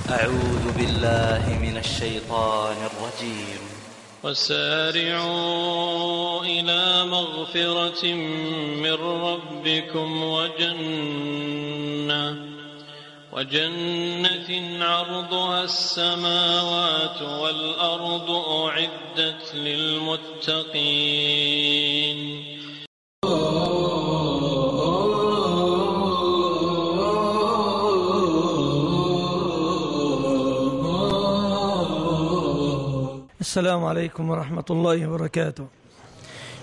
أعوذ بالله من الشيطان الرجيم. وسارعوا إلى مغفرة من ربكم وجنة عرضها السماوات والأرض أعدت للمتقين. السلام عليكم ورحمة الله وبركاته.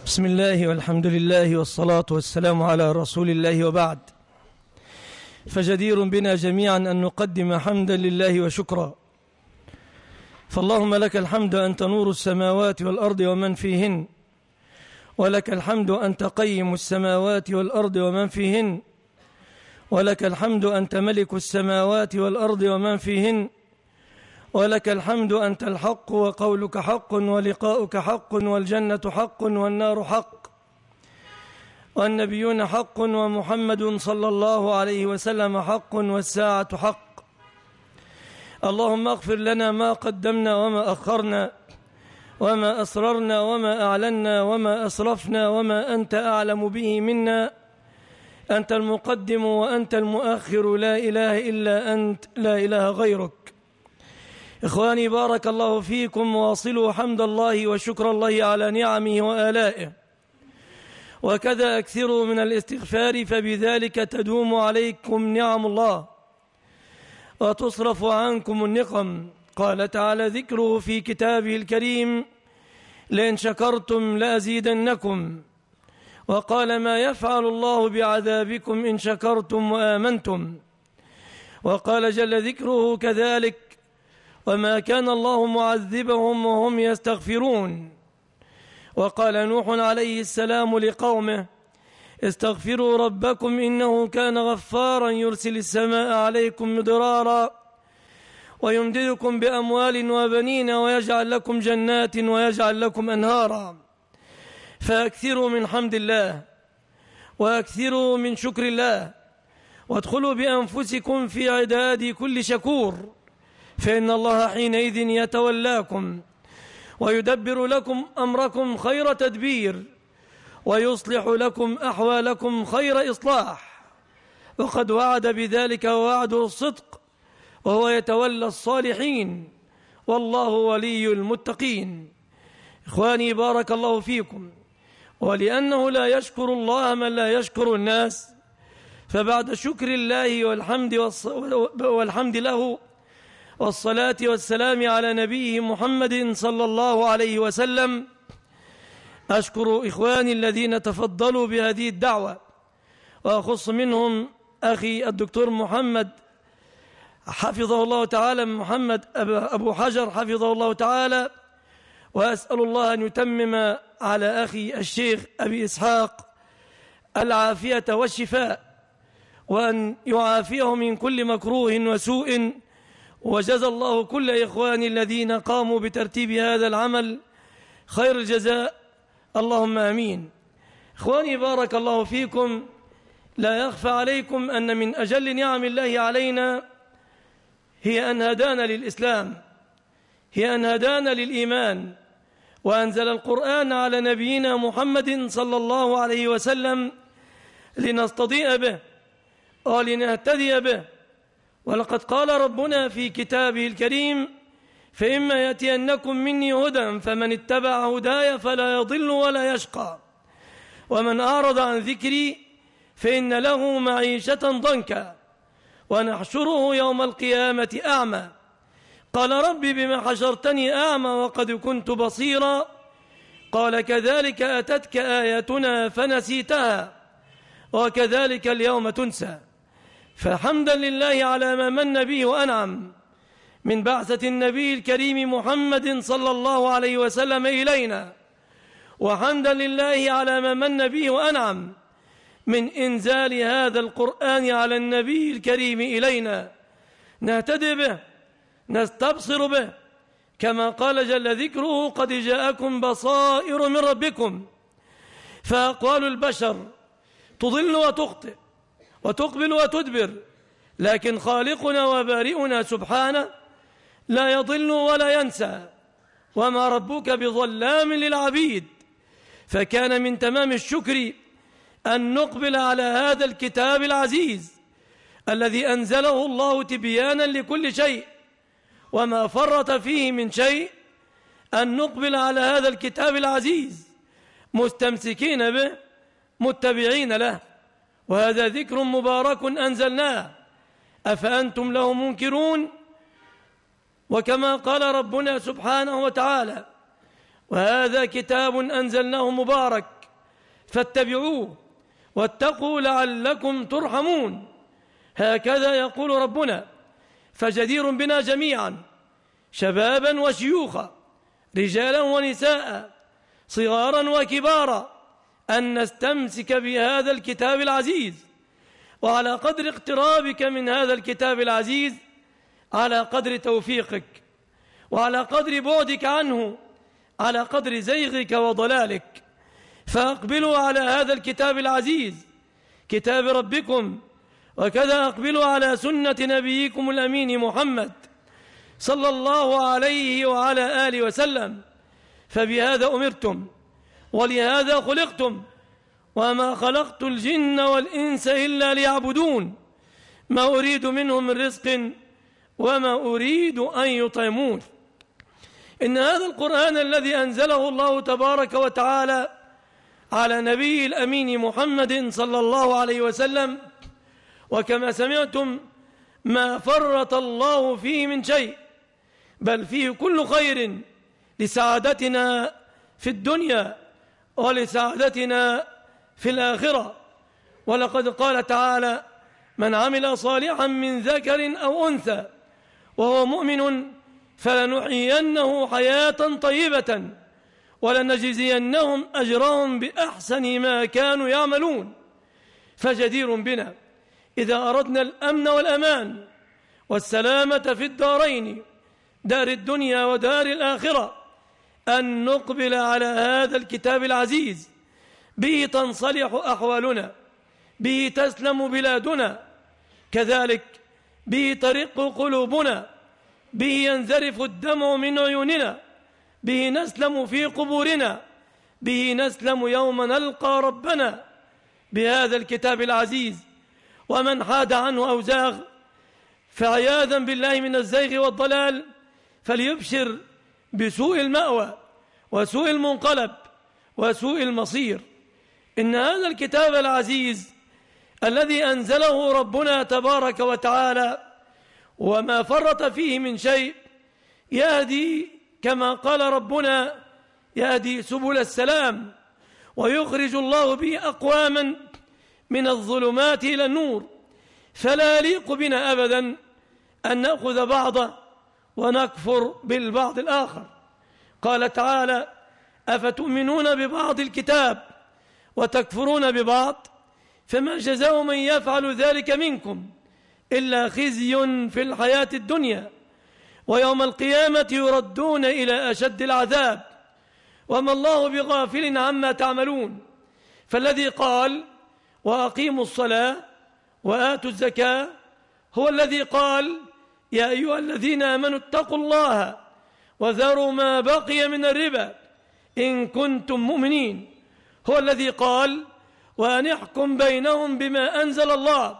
بسم الله والحمد لله والصلاة والسلام على رسول الله، وبعد، فجدير بنا جميعا أن نقدم حمدا لله وشكرا. فاللهم لك الحمد أنت نور السماوات والأرض ومن فيهن، ولك الحمد أنت قيم السماوات والأرض ومن فيهن، ولك الحمد أنت ملك السماوات والأرض ومن فيهن، ولك الحمد أنت الحق وقولك حق ولقاؤك حق والجنة حق والنار حق والنبيون حق ومحمد صلى الله عليه وسلم حق والساعة حق. اللهم اغفر لنا ما قدمنا وما أخرنا وما أسررنا وما أعلنا وما أسرفنا وما أنت أعلم به منا. أنت المقدم وأنت المؤخر، لا إله إلا أنت، لا إله غيرك. إخواني بارك الله فيكم، واصلوا حمد الله وشكر الله على نعمه وآلائه، وكذا أكثروا من الاستغفار، فبذلك تدوم عليكم نعم الله وتصرف عنكم النقم. قال تعالى ذكره في كتابه الكريم: لئن شكرتم لأزيدنكم. وقال: ما يفعل الله بعذابكم إن شكرتم وآمنتم. وقال جل ذكره كذلك: وما كان الله معذبهم وهم يستغفرون. وقال نوح عليه السلام لقومه: استغفروا ربكم إنه كان غفارا يرسل السماء عليكم مدرارا ويمددكم بأموال وبنين ويجعل لكم جنات ويجعل لكم أنهارا. فأكثروا من حمد الله وأكثروا من شكر الله، وادخلوا بأنفسكم في عداد كل شكور، فإن الله حينئذ يتولاكم ويدبر لكم أمركم خير تدبير، ويصلح لكم أحوالكم خير إصلاح. وقد وعد بذلك ووعده الصدق، وهو يتولى الصالحين، والله ولي المتقين. إخواني بارك الله فيكم، ولأنه لا يشكر الله من لا يشكر الناس، فبعد شكر الله والحمد له والصلاة والسلام على نبيه محمد صلى الله عليه وسلم، أشكر إخواني الذين تفضلوا بهذه الدعوة، وأخص منهم أخي الدكتور محمد حفظه الله تعالى، محمد أبو حجر حفظه الله تعالى، وأسأل الله أن يتمم على أخي الشيخ أبي إسحاق العافية والشفاء، وأن يعافيه من كل مكروه وسوء. وجزى الله كل إخواني الذين قاموا بترتيب هذا العمل خير الجزاء، اللهم آمين. إخواني بارك الله فيكم، لا يخفى عليكم أن من أجل نعم الله علينا هي أن هدانا للإسلام، هي أن هدانا للإيمان، وأنزل القرآن على نبينا محمد صلى الله عليه وسلم لنستضيء به ولنهتدي به. ولقد قال ربنا في كتابه الكريم: فإما يأتينكم مني هدى فمن اتبع هداي فلا يضل ولا يشقى، ومن أعرض عن ذكري فإن له معيشة ضنكا ونحشره يوم القيامة أعمى. قال رب بما حشرتني أعمى وقد كنت بصيرا. قال كذلك أتتك آياتنا فنسيتها وكذلك اليوم تنسى. فحمدا لله على ما من به وأنعم من بعثة النبي الكريم محمد صلى الله عليه وسلم إلينا، وحمدا لله على ما من به وأنعم من إنزال هذا القرآن على النبي الكريم إلينا، نهتدي به نستبصر به، كما قال جل ذكره: قد جاءكم بصائر من ربكم. فأقوال البشر تضل وتخطئ وتقبل وتدبر، لكن خالقنا وبارئنا سبحانه لا يضل ولا ينسى، وما ربك بظلام للعبيد. فكان من تمام الشكر أن نقبل على هذا الكتاب العزيز الذي أنزله الله تبيانا لكل شيء وما فرط فيه من شيء، أن نقبل على هذا الكتاب العزيز مستمسكين به متبعين له. وهذا ذكر مبارك أنزلناه أفأنتم له منكرون. وكما قال ربنا سبحانه وتعالى: وهذا كتاب أنزلناه مبارك فاتبعوه واتقوا لعلكم ترحمون. هكذا يقول ربنا. فجدير بنا جميعا شبابا وشيوخا، رجالا ونساء، صغارا وكبارا، أن نستمسك بهذا الكتاب العزيز. وعلى قدر اقترابك من هذا الكتاب العزيز على قدر توفيقك، وعلى قدر بعدك عنه على قدر زيغك وضلالك. فأقبلوا على هذا الكتاب العزيز كتاب ربكم، وكذا أقبلوا على سنة نبيكم الأمين محمد صلى الله عليه وعلى آله وسلم. فبهذا أمرتم ولهذا خلقتم، وما خلقت الجن والإنس إلا ليعبدون، ما أريد منهم من رزق وما أريد أن يطعمون. إن هذا القرآن الذي أنزله الله تبارك وتعالى على نبي الأمين محمد صلى الله عليه وسلم، وكما سمعتم ما فرط الله فيه من شيء، بل فيه كل خير لسعادتنا في الدنيا ولسعادتنا في الآخرة. ولقد قال تعالى: من عمل صالحا من ذكر أو أنثى وهو مؤمن فلنحيينه حياة طيبة ولنجزينهم أجرهم بأحسن ما كانوا يعملون. فجدير بنا إذا أردنا الأمن والأمان والسلامة في الدارين، دار الدنيا ودار الآخرة، أن نقبل على هذا الكتاب العزيز. به تنصلح أحوالنا، به تسلم بلادنا، كذلك به ترق قلوبنا، به ينذرف الدمع من عيوننا، به نسلم في قبورنا، به نسلم يوم نلقى ربنا. بهذا الكتاب العزيز. ومن حاد عنه أو زاغ فعياذا بالله من الزيغ والضلال فليبشر بسوء المأوى وسوء المنقلب وسوء المصير. إن هذا الكتاب العزيز الذي أنزله ربنا تبارك وتعالى وما فرط فيه من شيء يهدي، كما قال ربنا: يهدي سبل السلام، ويخرج الله به أقواما من الظلمات إلى النور. فلا يليق بنا أبدا أن نأخذ بعضه ونكفر بالبعض الآخر. قال تعالى: أفتؤمنون ببعض الكتاب وتكفرون ببعض، فما جزاء من يفعل ذلك منكم إلا خزي في الحياة الدنيا، ويوم القيامة يردون إلى أشد العذاب، وما الله بغافل عما تعملون. فالذي قال: وأقيموا الصلاة وآتوا الزكاة، هو الذي قال: يا أيها الذين آمنوا اتقوا الله وذروا ما بقي من الربا إن كنتم مؤمنين. هو الذي قال: وأن احكم بينهم بما أنزل الله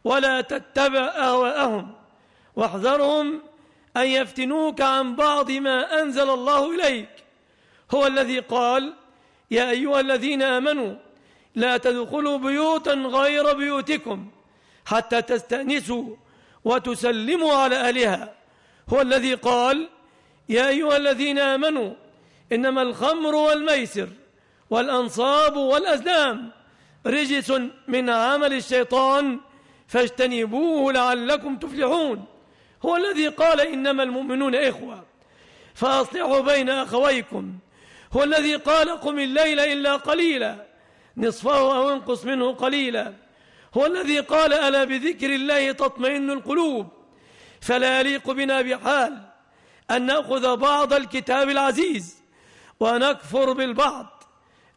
ولا تتبع أهواءهم واحذرهم أن يفتنوك عن بعض ما أنزل الله إليك. هو الذي قال: يا أيها الذين آمنوا لا تدخلوا بيوتا غير بيوتكم حتى تستأنسوا وتسلموا على أهلها. هو الذي قال: يا أيها الذين آمنوا إنما الخمر والميسر والأنصاب والأزلام رجس من عمل الشيطان فاجتنبوه لعلكم تفلحون. هو الذي قال: إنما المؤمنون إخوة فأصلحوا بين أخويكم. هو الذي قال: قم الليل إلا قليلا نصفه أو انقص منه قليلا. هو الذي قال: ألا بذكر الله تطمئن القلوب. فلا يليق بنا بحال أن نأخذ بعض الكتاب العزيز ونكفر بالبعض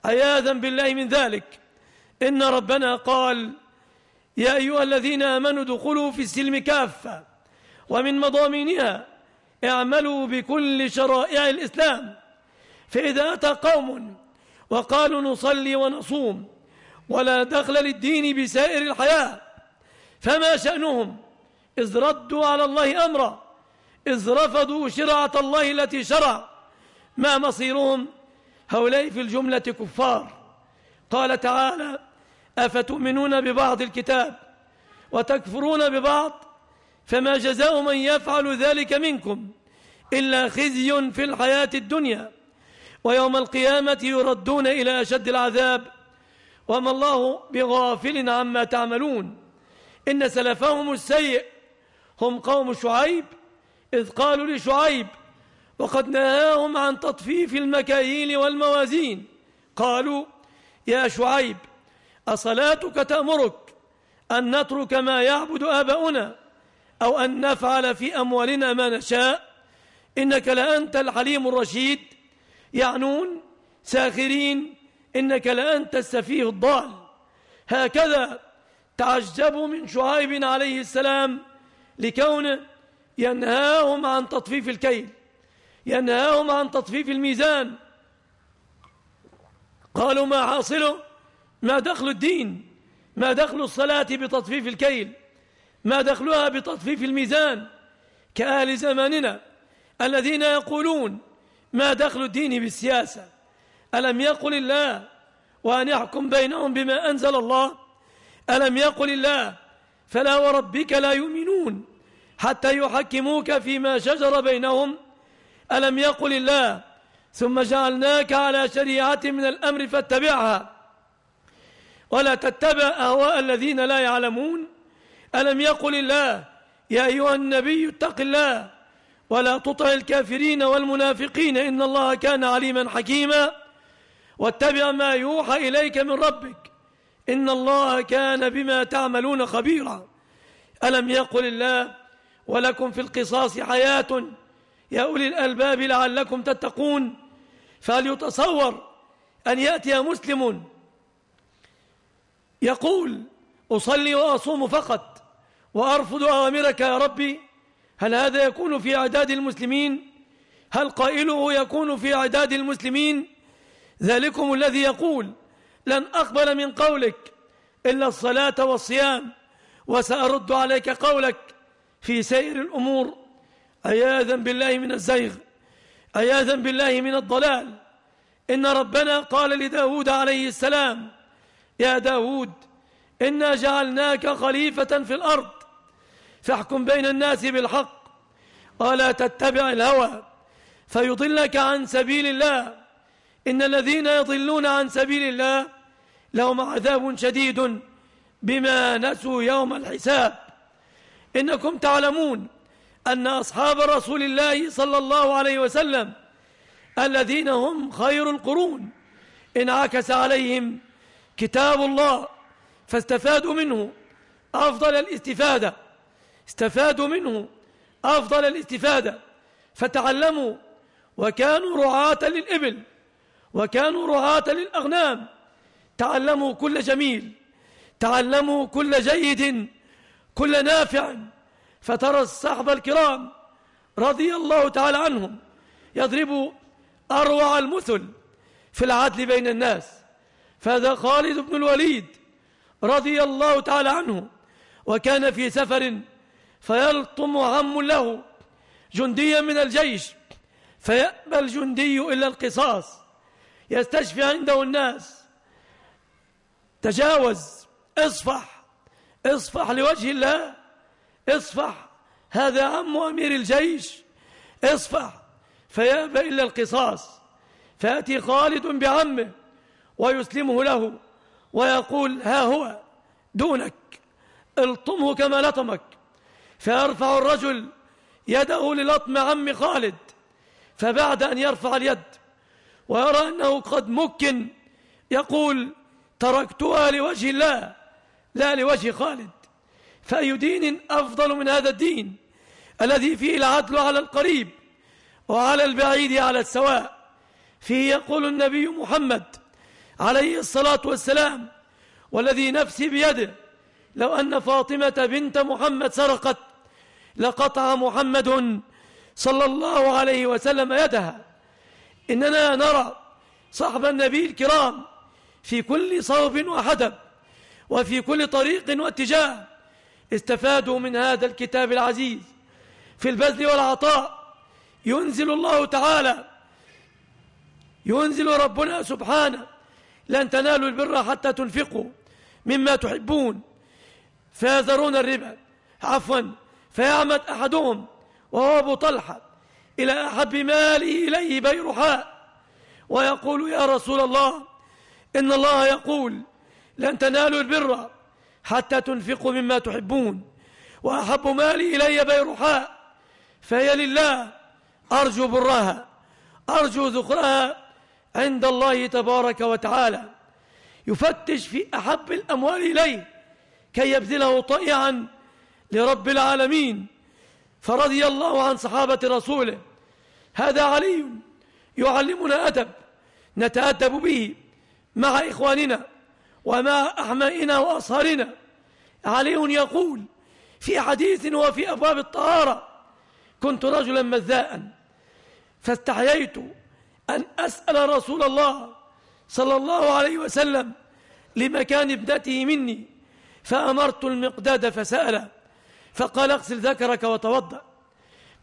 عياذا بالله من ذلك. إن ربنا قال: يا أيها الذين آمنوا ادخلوا في السلم كافة ومن مضامينها اعملوا بكل شرائع الإسلام. فإذا أتى قوم وقالوا نصلي ونصوم ولا دخل للدين بسائر الحياة فما شأنهم؟ إذ ردوا على الله أمرا، إذ رفضوا شرعة الله التي شرع. ما مصيرهم؟ هؤلاء في الجملة كفار. قال تعالى: أفتؤمنون ببعض الكتاب وتكفرون ببعض؟ فما جزاء من يفعل ذلك منكم إلا خزي في الحياة الدنيا ويوم القيامة يردون إلى أشد العذاب وما الله بغافل عما تعملون. إن سلفهم السيء هم قوم شعيب إذ قالوا لشعيب وقد نهاهم عن تطفيف المكاييل والموازين، قالوا: يا شعيب أصلاتك تأمرك أن نترك ما يعبد آباؤنا أو أن نفعل في أموالنا ما نشاء إنك لأنت الحليم الرشيد؟ يعنون ساخرين إنك لأنت السفيه الضال. هكذا تعجبوا من شعيب عليه السلام لكونه ينهاهم عن تطفيف الكيل، ينهاهم عن تطفيف الميزان. قالوا: ما حاصله؟ ما دخل الدين؟ ما دخل الصلاة بتطفيف الكيل؟ ما دخلها بتطفيف الميزان؟ كأهل زماننا الذين يقولون: ما دخل الدين بالسياسة؟ ألم يقل الله: وأن يحكم بينهم بما أنزل الله؟ ألم يقل الله: فلا وربك لا يؤمنون حتى يحكموك فيما شجر بينهم؟ ألم يقل الله: ثم جعلناك على شريعة من الأمر فاتبعها ولا تتبع أهواء الذين لا يعلمون؟ ألم يقل الله: يا أيها النبي اتق الله ولا تطع الكافرين والمنافقين إن الله كان عليما حكيما واتبع ما يوحى إليك من ربك إن الله كان بما تعملون خبيرا؟ ألم يقل الله: ولكم في القصاص حياة يا أولي الألباب لعلكم تتقون؟ فهل يتصور أن يأتي مسلم يقول: أصلي وأصوم فقط وأرفض أوامرك يا ربي؟ هل هذا يكون في أعداد المسلمين؟ هل قائله يكون في أعداد المسلمين؟ ذلكم الذي يقول: لن أقبل من قولك إلا الصلاة والصيام وسأرد عليك قولك في سائر الأمور. عياذا بالله من الزيغ، عياذا بالله من الضلال. إن ربنا قال لداود عليه السلام: يا داود إنا جعلناك خليفة في الأرض فاحكم بين الناس بالحق ولا تتبع الهوى فيضلك عن سبيل الله إن الذين يضلون عن سبيل الله لهم عذاب شديد بما نسوا يوم الحساب. إنكم تعلمون أن أصحاب رسول الله صلى الله عليه وسلم الذين هم خير القرون انعكس عليهم كتاب الله فاستفادوا منه أفضل الاستفادة، استفادوا منه أفضل الاستفادة فتعلموا وكانوا رعاة للإبل وكانوا رعاة للأغنام. تعلموا كل جميل، تعلموا كل جيد، كل نافع. فترى الصحابة الكرام رضي الله تعالى عنهم يضربوا أروع المثل في العدل بين الناس. فهذا خالد بن الوليد رضي الله تعالى عنه وكان في سفر فيلطم عم له جنديا من الجيش فيأبى الجندي إلا القصاص، يستشفي عنده الناس: تجاوز، اصفح، اصفح لوجه الله، اصفح، هذا عم أمير الجيش، اصفح. فيأبى إلا القصاص، فيأتي خالد بعمه ويسلمه له ويقول: ها هو دونك، الطمه كما لطمك. فيرفع الرجل يده للطم عم خالد، فبعد أن يرفع اليد ويرى أنه قد مكن يقول: تركتها لوجه الله لا لوجه خالد. فأي دين أفضل من هذا الدين الذي فيه العدل على القريب وعلى البعيد على السواء؟ فيه يقول النبي محمد عليه الصلاة والسلام: والذي نفسي بيده لو أن فاطمة بنت محمد سرقت لقطع محمد صلى الله عليه وسلم يدها. إننا نرى صحب النبي الكرام في كل صوب وحدب وفي كل طريق واتجاه استفادوا من هذا الكتاب العزيز في البذل والعطاء. ينزل الله تعالى، ينزل ربنا سبحانه: لن تنالوا البر حتى تنفقوا مما تحبون فيذرون الربا فيعمد أحدهم وهو أبو طلحة إلى أحب ماله إليه بيرحاء ويقول: يا رسول الله، إن الله يقول لن تنالوا البر حتى تنفقوا مما تحبون، وأحب مالي إلي بيرحاء، فهي لله، أرجو برها، أرجو ذخرها عند الله تبارك وتعالى. يفتش في أحب الأموال إليه كي يبذله طائعا لرب العالمين. فرضي الله عن صحابة رسوله. هذا علي يعلمنا أدب نتأدب به مع إخواننا ومع أحمائنا وأصهارنا. علي يقول في حديث وفي أبواب الطهارة: كنت رجلا مذاء فاستحييت أن أسأل رسول الله صلى الله عليه وسلم لمكان ابنته مني، فأمرت المقداد فسأل فقال: اغسل ذكرك وتوضأ.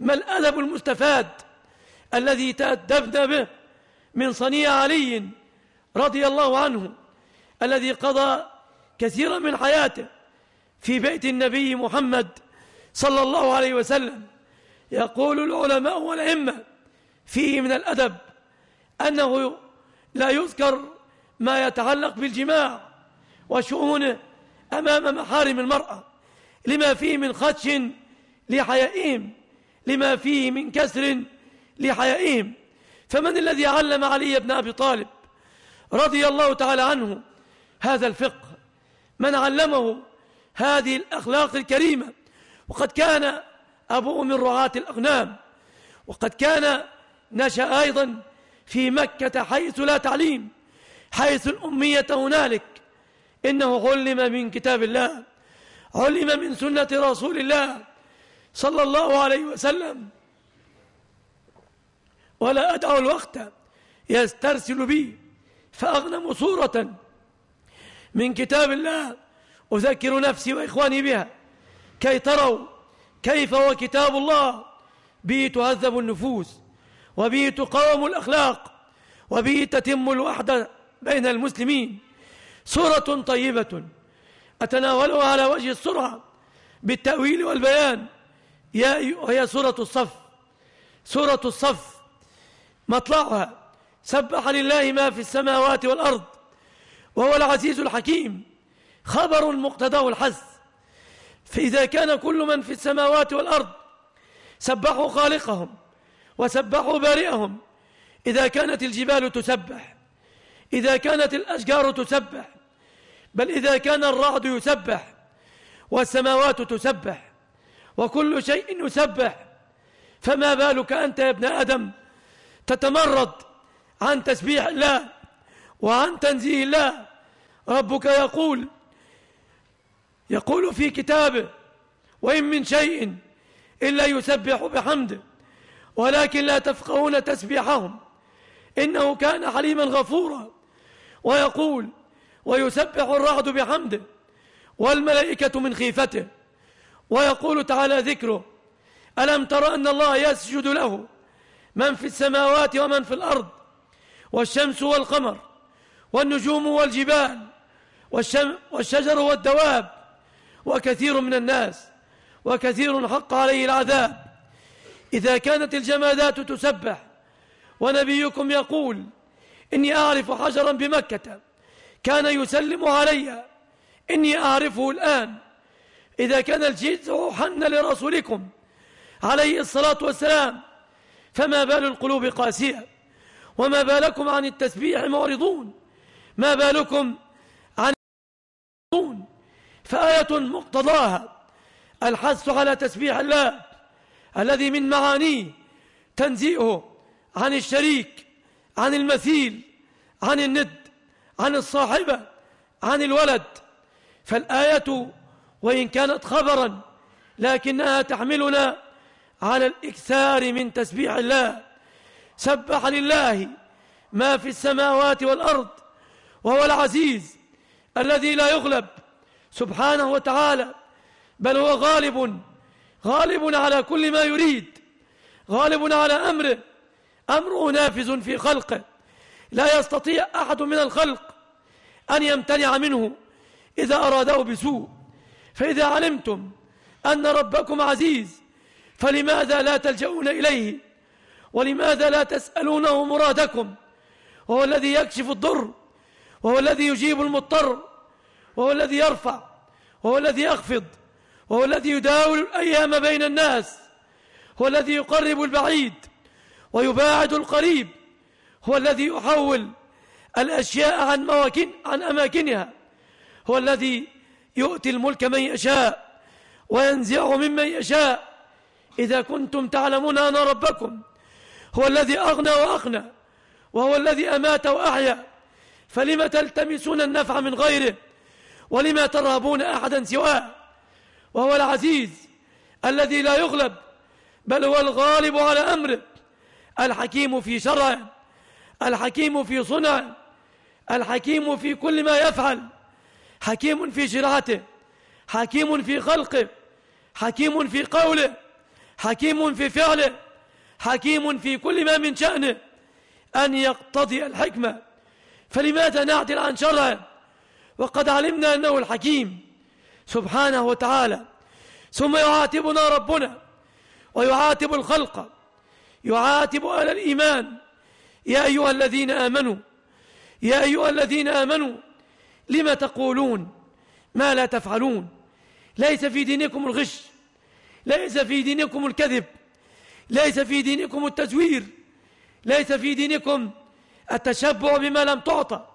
ما الأدب المستفاد الذي تأدبنا به من صنيع علي رضي الله عنه، الذي قضى كثيرا من حياته في بيت النبي محمد صلى الله عليه وسلم. يقول العلماء والأئمة فيه من الأدب أنه لا يذكر ما يتعلق بالجماع وشؤونه أمام محارم المرأة، لما فيه من خدش لحيائهم، لما فيه من كسر لحيائهم. فمن الذي علم علي بن أبي طالب رضي الله تعالى عنه هذا الفقه؟ من علمه هذه الأخلاق الكريمة؟ وقد كان أبوه من رعاة الأغنام، وقد كان نشأ أيضا في مكة حيث لا تعليم، حيث الأمية هنالك. إنه علم من كتاب الله، علم من سنة رسول الله صلى الله عليه وسلم. ولا أدعو الوقت يسترسل بي فأغنم صورة من كتاب الله أذكر نفسي وإخواني بها، كي تروا كيف هو كتاب الله به تهذب النفوس، وبه تقاوم الأخلاق، وبه تتم الوحدة بين المسلمين. سورة طيبة أتناولها على وجه السرعة بالتأويل والبيان، وهي سورة الصف. سورة الصف مطلعها: سبح لله ما في السماوات والأرض وهو العزيز الحكيم. خبر مقتضاه الحث، فإذا كان كل من في السماوات والأرض سبحوا خالقهم وسبحوا بارئهم، إذا كانت الجبال تسبح، إذا كانت الأشجار تسبح، بل إذا كان الرعد يسبح والسماوات تسبح وكل شيء يسبح، فما بالك أنت يا ابن آدم تتمرد عن تسبيح الله وعن تنزيه الله؟ ربك يقول في كتابه: وإن من شيء إلا يسبح بحمده ولكن لا تفقهون تسبيحهم إنه كان حليما غفورا. ويقول: ويسبح الرعد بحمده والملائكة من خيفته. ويقول تعالى ذكره: ألم تر أن الله يسجد له من في السماوات ومن في الأرض والشمس والقمر والنجوم والجبال والشجر والدواب وكثير من الناس وكثير حق عليه العذاب. إذا كانت الجمادات تسبح ونبيكم يقول: إني أعرف حجرا بمكة كان يسلم علي إني أعرفه الآن. إذا كان الجزع حن لرسولكم عليه الصلاة والسلام، فما بال القلوب قاسية؟ وما بالكم عن التسبيح معرضون؟ ما بالكم عن المعرضون؟ فآية مقتضاها الحث على تسبيح الله الذي من معانيه تنزيهه عن الشريك، عن المثيل، عن الند، عن الصاحبة، عن الولد. فالآية وإن كانت خبرا لكنها تحملنا على الإكثار من تسبيح الله. سبح لله ما في السماوات والأرض وهو العزيز الذي لا يغلب سبحانه وتعالى، بل هو غالب على كل ما يريد، غالب على أمره، أمره نافذ في خلقه، لا يستطيع أحد من الخلق أن يمتنع منه إذا أراده بسوء. فإذا علمتم أن ربكم عزيز فلماذا لا تلجؤون إليه؟ ولماذا لا تسألونه مرادكم؟ وهو الذي يكشف الضر، وهو الذي يجيب المضطر، وهو الذي يرفع، وهو الذي يخفض، وهو الذي يداول الأيام بين الناس، هو الذي يقرب البعيد ويباعد القريب، هو الذي يحول الأشياء عن أماكنها، هو الذي يؤتي الملك من يشاء وينزعه ممن يشاء. إذا كنتم تعلمون أن ربكم هو الذي أغنى وأقنى، وهو الذي أمات وأحيا، فلم تلتمسون النفع من غيره؟ ولما ترهبون أحدا سواه؟ وهو العزيز الذي لا يغلب، بل هو الغالب على أمره، الحكيم في شرعه، الحكيم في صنعه، الحكيم في كل ما يفعل، حكيم في شرعته، حكيم في خلقه، حكيم في قوله، حكيم في فعله، حكيم في كل ما من شأنه أن يقتضي الحكمة. فلماذا نعدل عن شرعه وقد علمنا أنه الحكيم سبحانه وتعالى؟ ثم يعاتبنا ربنا ويعاتب الخلق، يعاتب أهل الإيمان: يا أيها الذين آمنوا، يا أيها الذين آمنوا لم تقولون ما لا تفعلون؟ ليس في دينكم الغش، ليس في دينكم الكذب، ليس في دينكم التزوير، ليس في دينكم التشبع بما لم تعطى.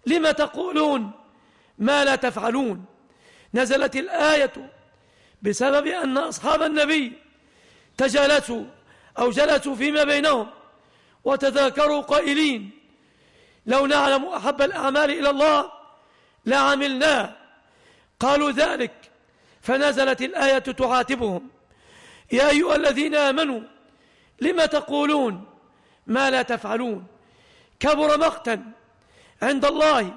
لم تقولون ما لا تفعلون؟ نزلت الآية بسبب أن أصحاب النبي جلسوا فيما بينهم وتذاكروا قائلين: لو نعلم أحب الأعمال إلى الله لعملناه. قالوا ذلك فنزلت الآية تعاتبهم: يا أيها الذين آمنوا لم تقولون ما لا تفعلون؟ كبر مقتا عند الله،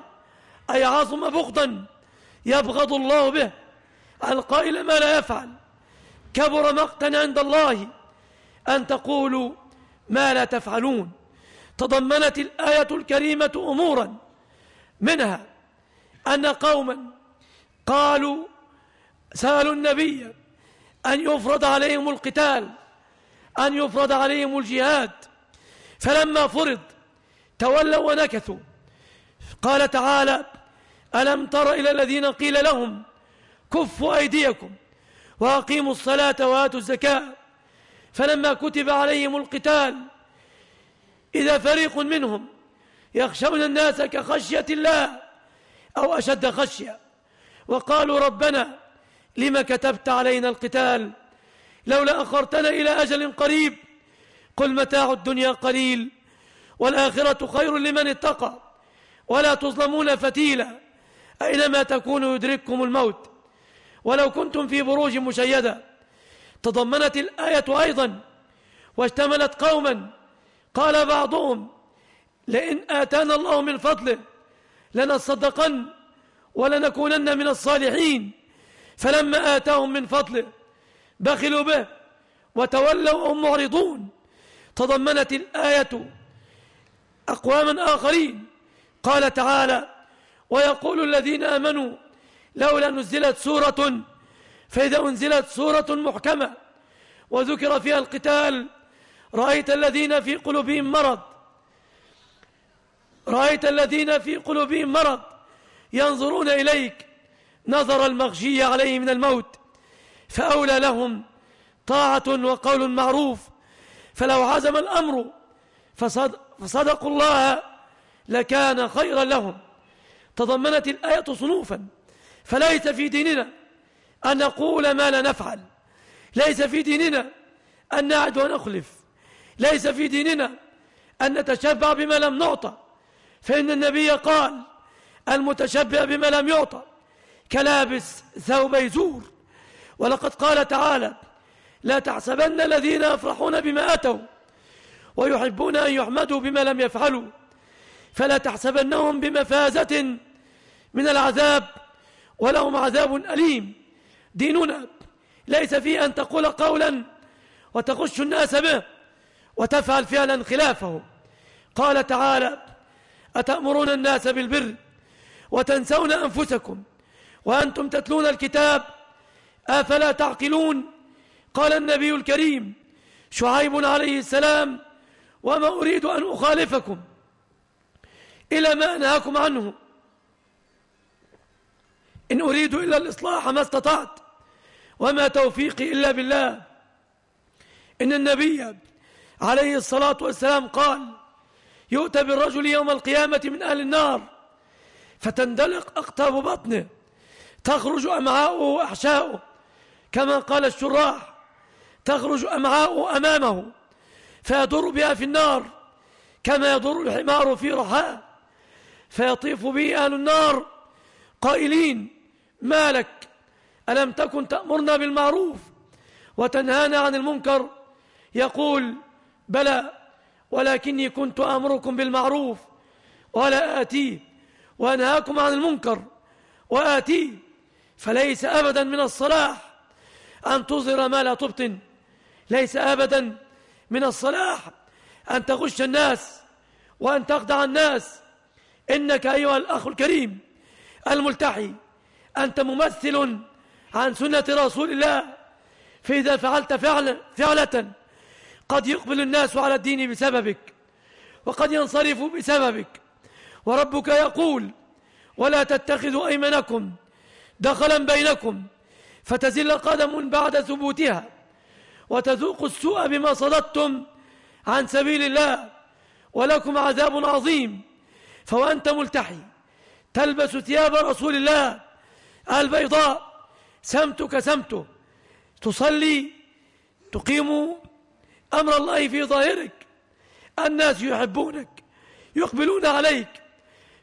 أي عظم بغضا يبغض الله به القائل ما لا يفعل. كبر مقتا عند الله أن تقولوا ما لا تفعلون. تضمنت الآية الكريمة أمورا، منها أن قوما سألوا النبي أن يفرض عليهم القتال، أن يفرض عليهم الجهاد، فلما فرض تولوا ونكثوا. قال تعالى: ألم تر إلى الذين قيل لهم كفوا أيديكم وأقيموا الصلاة وآتوا الزكاة فلما كتب عليهم القتال إذا فريق منهم يخشون الناس كخشية الله أو أشد خشية، وقالوا ربنا لما كتبت علينا القتال لولا أخرتنا إلى أجل قريب قل متاع الدنيا قليل والآخرة خير لمن اتقى ولا تظلمون فتيلا أينما تكونوا يدرككم الموت ولو كنتم في بروج مشيدة. تضمنت الآية أيضا واشتملت قوما قال بعضهم: لئن آتانا الله من فضله لنصدقن ولنكونن من الصالحين، فلما آتاهم من فضله بخلوا به وتولوا وهم معرضون. تضمنت الآية أقواما آخرين، قال تعالى: ويقول الذين آمنوا لولا نزلت سورة، فإذا أنزلت سورة محكمة وذكر فيها القتال رأيت الذين في قلوبهم مرض ينظرون إليك نظر المغشي عليه من الموت، فأولى لهم طاعة وقول معروف. فلو عزم الأمر فصدقوا الله لكان خيرا لهم. تضمنت الآية صنوفا، فليس في ديننا أن نقول ما لا نفعل، ليس في ديننا أن نعد ونخلف، ليس في ديننا أن نتشبع بما لم نعطى، فإن النبي قال: المتشبع بما لم يعطى كلابس ثوبي زور. ولقد قال تعالى: لا تحسبن الذين يفرحون بما أتوا ويحبون أن يحمدوا بما لم يفعلوا فلا تحسبنهم بمفازة من العذاب ولهم عذاب أليم. ديننا ليس فيه أن تقول قولا وتغش الناس به وتفعل فعلا خلافه. قال تعالى: أتأمرون الناس بالبر وتنسون أنفسكم وأنتم تتلون الكتاب أفلا تعقلون. قال النبي الكريم شعيب عليه السلام: وما أريد أن أخالفكم إلى ما أنهاكم عنه إن أريد إلا الإصلاح ما استطعت وما توفيقي إلا بالله. إن النبي عليه الصلاة والسلام قال: يؤتى بالرجل يوم القيامة من أهل النار فتندلق أقطاب بطنه تخرج أمعاؤه وأحشاؤه، كما قال الشراح: تخرج أمعاؤه أمامه فيضر بها في النار كما يضر الحمار في رحاه، فيطيف به أهل النار قائلين: ما لك ألم تكن تأمرنا بالمعروف وتنهانا عن المنكر؟ يقول: بلى ولكني كنت آمركم بالمعروف ولا آتيه وأنهاكم عن المنكر وآتيه. فليس أبدا من الصلاح أن تظهر ما لا تبطن، ليس أبدا من الصلاح أن تغش الناس وأن تخدع الناس. إنك أيها الأخ الكريم الملتحي أنت ممثل عن سنة رسول الله، فإذا فعلت فعلة قد يقبل الناس على الدين بسببك وقد ينصرفوا بسببك، وربك يقول: ولا تتخذوا أيمانكم دخلا بينكم فتزل قدم بعد ثبوتها وتذوقوا السوء بما صددتم عن سبيل الله ولكم عذاب عظيم. فوأنت ملتحي تلبس ثياب رسول الله البيضاء سمتك سمته، تصلي تقيم أمر الله في ظاهرك، الناس يحبونك يقبلون عليك،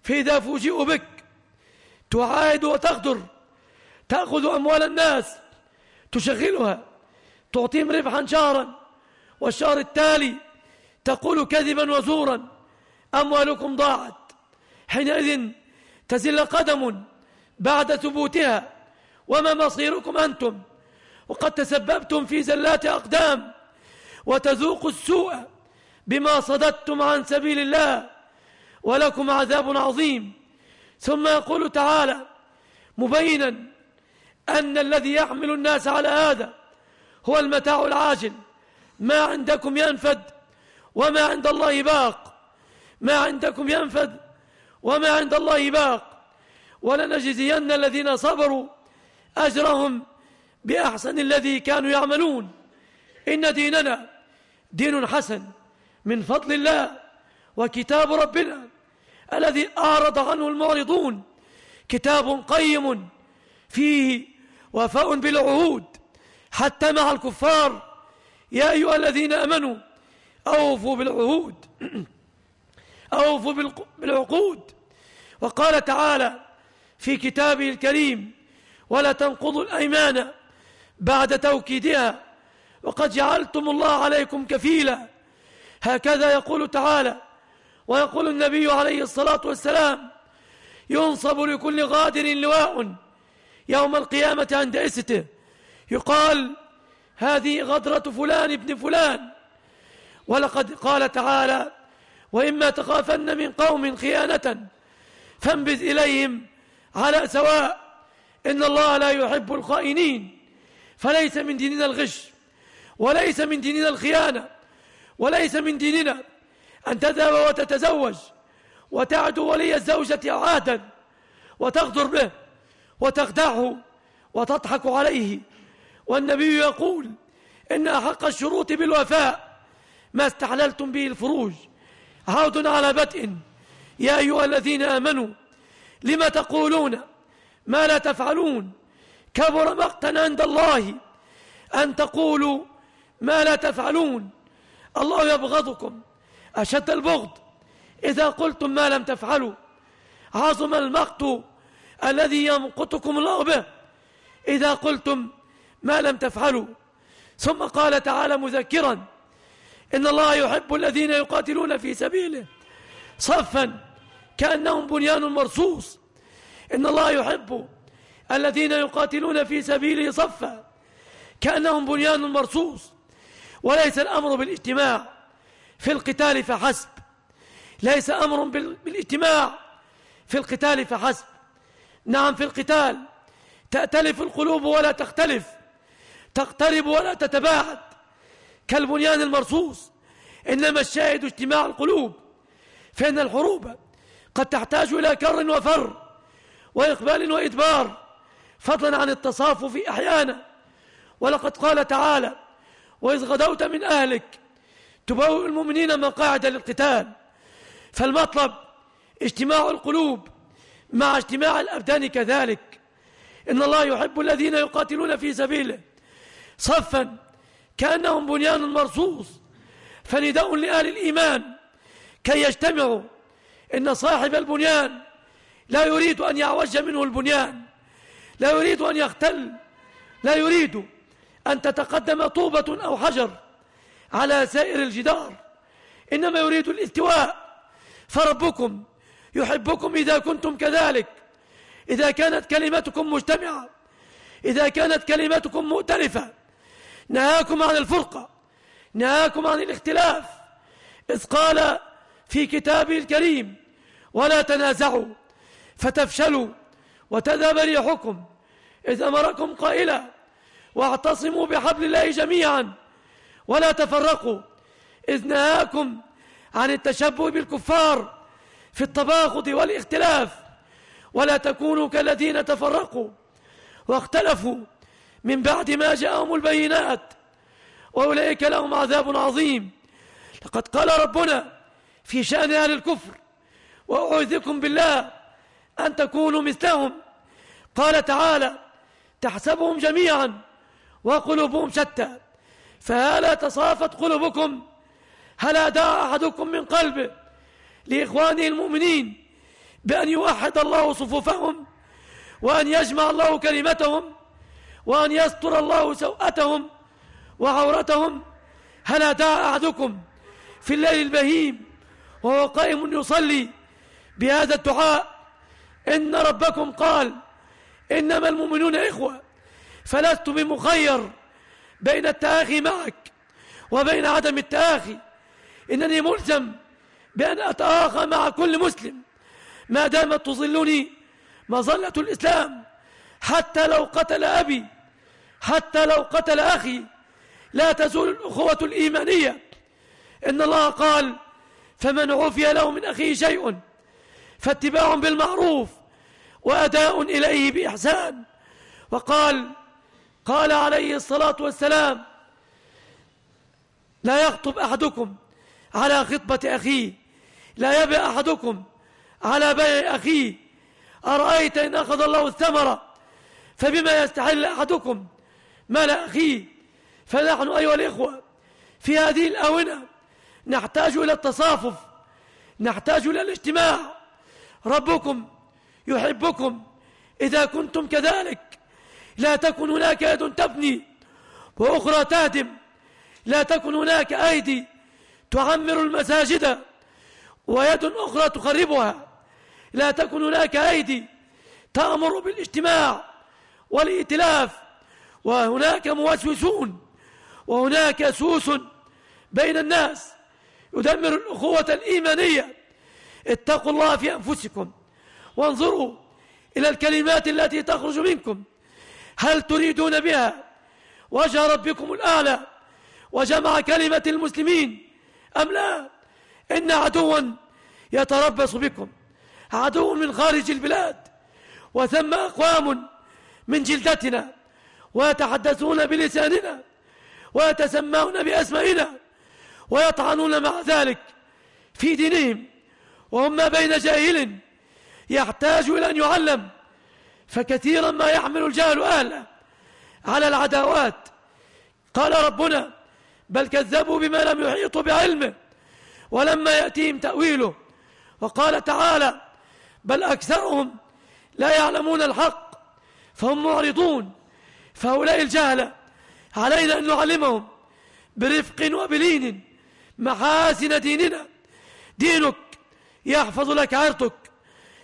فإذا فوجئوا بك تعاهد وتغدر، تأخذ أموال الناس تشغلها، تعطيهم ربحا شهرا والشهر التالي تقول كذبا وزورا أموالكم ضاعت، حينئذ تزل قدم بعد ثبوتها وما مصيركم أنتم، وقد تسببتم في زلات أقدام وتذوقوا السوء بما صددتم عن سبيل الله ولكم عذاب عظيم. ثم يقول تعالى مبينا أن الذي يحمل الناس على هذا هو المتاع العاجل، ما عندكم ينفد وما عند الله باق، ما عندكم ينفد وما عند الله باق، ولنجزين الذين صبروا أجرهم بأحسن الذي كانوا يعملون. إن ديننا دين حسن من فضل الله، وكتاب ربنا الذي أعرض عنه المعرضون كتاب قيم فيه وفاء بالعهود حتى مع الكفار. يا أيها الذين آمنوا أوفوا بالعهود أوفوا بالعقود. وقال تعالى في كتابه الكريم: ولا تنقضوا الأيمان بعد توكيدها وقد جعلتم الله عليكم كفيلا. هكذا يقول تعالى. ويقول النبي عليه الصلاة والسلام: ينصب لكل غادر لواء يوم القيامة عند إسته، يقال: هذه غدرة فلان ابن فلان. ولقد قال تعالى: وإما تخافن من قوم خيانة فانبذ إليهم على سواء إن الله لا يحب الخائنين. فليس من ديننا الغش، وليس من ديننا الخيانة، وليس من ديننا أن تذهب وتتزوج وتعدو ولي الزوجة عادا وتغدر به وتخدعه وتضحك عليه. والنبي يقول: إن أحق الشروط بالوفاء ما استحللتم به الفروج. عود على بدء: يا أيها الذين آمنوا لم تقولون ما لا تفعلون، كبر مقتا عند الله أن تقولوا ما لا تفعلون. الله يبغضكم أشد البغض إذا قلتم ما لم تفعلوا. عظم المقت الذي يمقتكم الله به إذا قلتم ما لم تفعلوا. ثم قال تعالى مذكرا: إن الله يحب الذين يقاتلون في سبيله صفا كأنهم بنيان مرصوص. إن الله يحب الذين يقاتلون في سبيله صفا كأنهم بنيان مرصوص. وليس الأمر بالاجتماع في القتال فحسب، ليس أمر بالاجتماع في القتال فحسب. نعم، في القتال تأتلف القلوب ولا تختلف، تقترب ولا تتباعد كالبنيان المرصوص. إنما الشاهد اجتماع القلوب، فإن الحروب قد تحتاج إلى كر وفر وإقبال وإدبار، فضلا عن التصافف أحيانا. ولقد قال تعالى: وإذ غدوت من أهلك تبوئ المؤمنين مقاعد للقتال. فالمطلب اجتماع القلوب مع اجتماع الأبدان كذلك. إن الله يحب الذين يقاتلون في سبيله صفا كأنهم بنيان مرصوص. فنداء لأهل الإيمان كي يجتمعوا. إن صاحب البنيان لا يريد أن يعوج منه البنيان، لا يريد أن يختل، لا يريد أن تتقدم طوبة أو حجر على سائر الجدار، إنما يريد الالتواء. فربكم يحبكم إذا كنتم كذلك، إذا كانت كلمتكم مجتمعة، إذا كانت كلمتكم مؤتلفة. نهاكم عن الفرقة، نهاكم عن الاختلاف، إذ قال في كتابه الكريم: ولا تنازعوا فتفشلوا وتذهب ريحكم، إذ أمركم قائلا: واعتصموا بحبل الله جميعا ولا تفرقوا، إذ نهاكم عن التشبه بالكفار في التباغض والاختلاف. ولا تكونوا كالذين تفرقوا واختلفوا من بعد ما جاءهم البينات، وأولئك لهم عذاب عظيم. لقد قال ربنا في شأن أهل الكفر: وأعوذكم بالله أن تكونوا مثلهم. قال تعالى: تحسبهم جميعا وقلوبهم شتى، فهلا تصافت قلوبكم؟ هلا دعا أحدكم من قلبه لإخوانه المؤمنين بأن يوحد الله صفوفهم، وأن يجمع الله كلمتهم، وأن يستر الله سوءتهم وعورتهم؟ هلا دعا أحدكم في الليل البهيم وهو قائم يصلي بهذا الدعاء: إن ربكم قال إنما المؤمنون إخوة، فلست بمخير بين التآخي معك وبين عدم التآخي. إنني ملزم بأن أتآخى مع كل مسلم ما دامت تظلني مظلة الإسلام، حتى لو قتل أبي، حتى لو قتل أخي، لا تزول الأخوة الإيمانية. إن الله قال: فمن عفي له من أخيه شيء فاتباع بالمعروف وأداء إليه بإحسان. وقال عليه الصلاة والسلام: لا يخطب أحدكم على خطبة أخيه، لا يبيع أحدكم على بيع أخيه. أرأيت إن أخذ الله الثمرة فبما يستحل أحدكم مال أخيه؟ فنحن أيها الإخوة في هذه الآونة نحتاج إلى التصافف، نحتاج إلى الاجتماع. ربكم يحبكم إذا كنتم كذلك. لا تكن هناك يد تبني وأخرى تهدم، لا تكن هناك أيدي تعمر المساجد ويد أخرى تخربها، لا تكن هناك أيدي تأمر بالاجتماع والائتلاف، وهناك موسوسون وهناك سوس بين الناس يدمر الأخوة الإيمانية. اتقوا الله في أنفسكم وانظروا إلى الكلمات التي تخرج منكم، هل تريدون بها وجه ربكم الأعلى وجمع كلمة المسلمين أم لا؟ إن عدوا يتربص بكم، عدو من خارج البلاد، وثم أقوام من جلدتنا ويتحدثون بلساننا ويتسمون بأسمائنا ويطعنون مع ذلك في دينهم، وهم ما بين جاهل يحتاج إلى أن يعلم. فكثيرا ما يحمل الجهل أهله على العداوات. قال ربنا: بل كذبوا بما لم يحيطوا بعلمه ولما يأتيهم تأويله. وقال تعالى: بل أكثرهم لا يعلمون الحق فهم معرضون. فهؤلاء الجهلة علينا أن نعلمهم برفق وبلين محاسن ديننا. دينك يحفظ لك عرضك،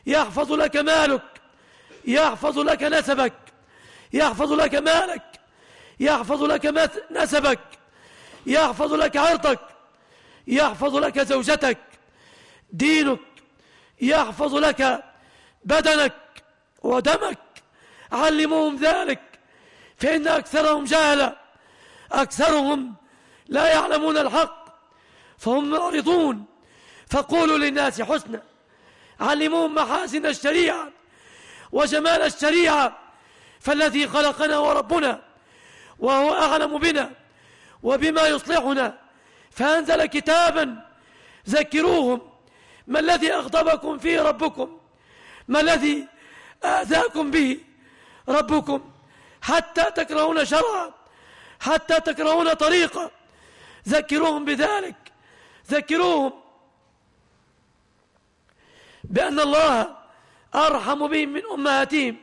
يحفظ لك مالك، يحفظ لك نسبك، يحفظ لك مالك، يحفظ لك نسبك، يحفظ لك عرضك، يحفظ لك زوجتك. دينك يحفظ لك بدنك ودمك. علموهم ذلك، فإن أكثرهم جهلة، أكثرهم لا يعلمون الحق فهم معرضون. فقولوا للناس حسنا، علموهم محاسن الشريعة وجمال الشريعة، فالذي خلقنا وربنا وهو أعلم بنا وبما يصلحنا فأنزل كتابا. ذكروهم ما الذي أغضبكم فيه ربكم، ما الذي آذاكم به ربكم حتى تكرهون شرعا، حتى تكرهون طريقة. ذكروهم بذلك، ذكروهم بأن الله أرحم بهم من أمهاتهم،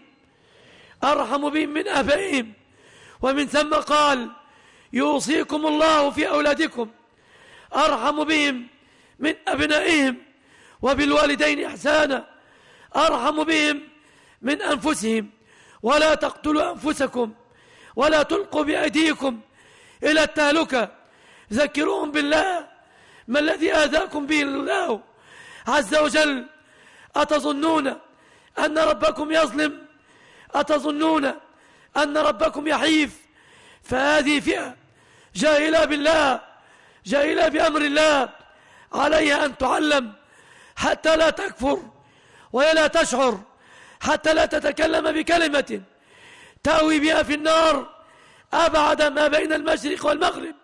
أرحم بهم من آبائهم. ومن ثم قال يوصيكم الله في أولادكم، أرحم بهم من أبنائهم. وبالوالدين إحسانا، أرحم بهم من أنفسهم. ولا تقتلوا أنفسكم ولا تلقوا بأيديكم إلى التهلكة. ذكروهم بالله ما الذي آذاكم به الله عز وجل. أتظنون أن ربكم يظلم؟ أتظنون أن ربكم يحيف؟ فهذه فئة جاهلة بالله، جاهلة بأمر الله، عليها أن تعلم حتى لا تكفر ولا تشعر، حتى لا تتكلم بكلمة تأوي بها في النار أبعد ما بين المشرق والمغرب،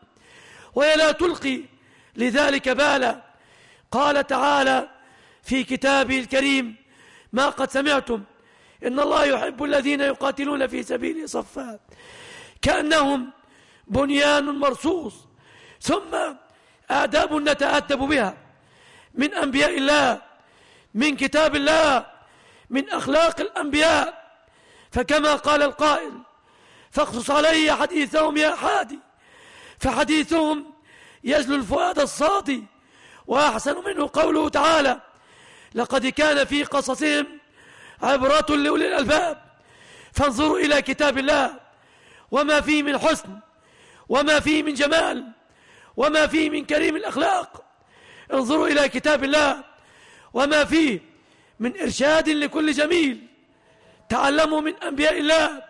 وهي لا تلقي لذلك بالا. قال تعالى في كتابه الكريم ما قد سمعتم إن الله يحب الذين يقاتلون في سبيله صفا كأنهم بنيان مرصوص. ثم آداب نتأدب بها من أنبياء الله، من كتاب الله، من أخلاق الأنبياء. فكما قال القائل فاقصص علي حديثهم يا حادي، فحديثهم يجلو الفؤاد الصادي. وأحسن منه قوله تعالى لقد كان في قصصهم عبرة لأولي الألباب. فانظروا إلى كتاب الله وما فيه من حسن، وما فيه من جمال، وما فيه من كريم الأخلاق. انظروا إلى كتاب الله وما فيه من إرشاد لكل جميل. تعلموا من أنبياء الله،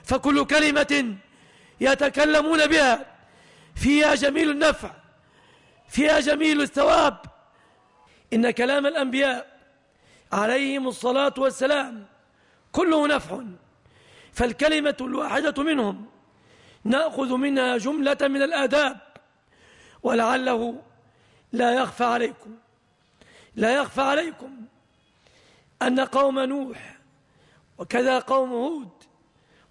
فكل كلمة يتكلمون بها فيها جميل النفع، فيها جميل الثواب. إن كلام الأنبياء عليهم الصلاة والسلام كله نفع، فالكلمة الواحدة منهم نأخذ منها جملة من الآداب. ولعله لا يخفى عليكم، لا يخفى عليكم أن قوم نوح وكذا قوم هود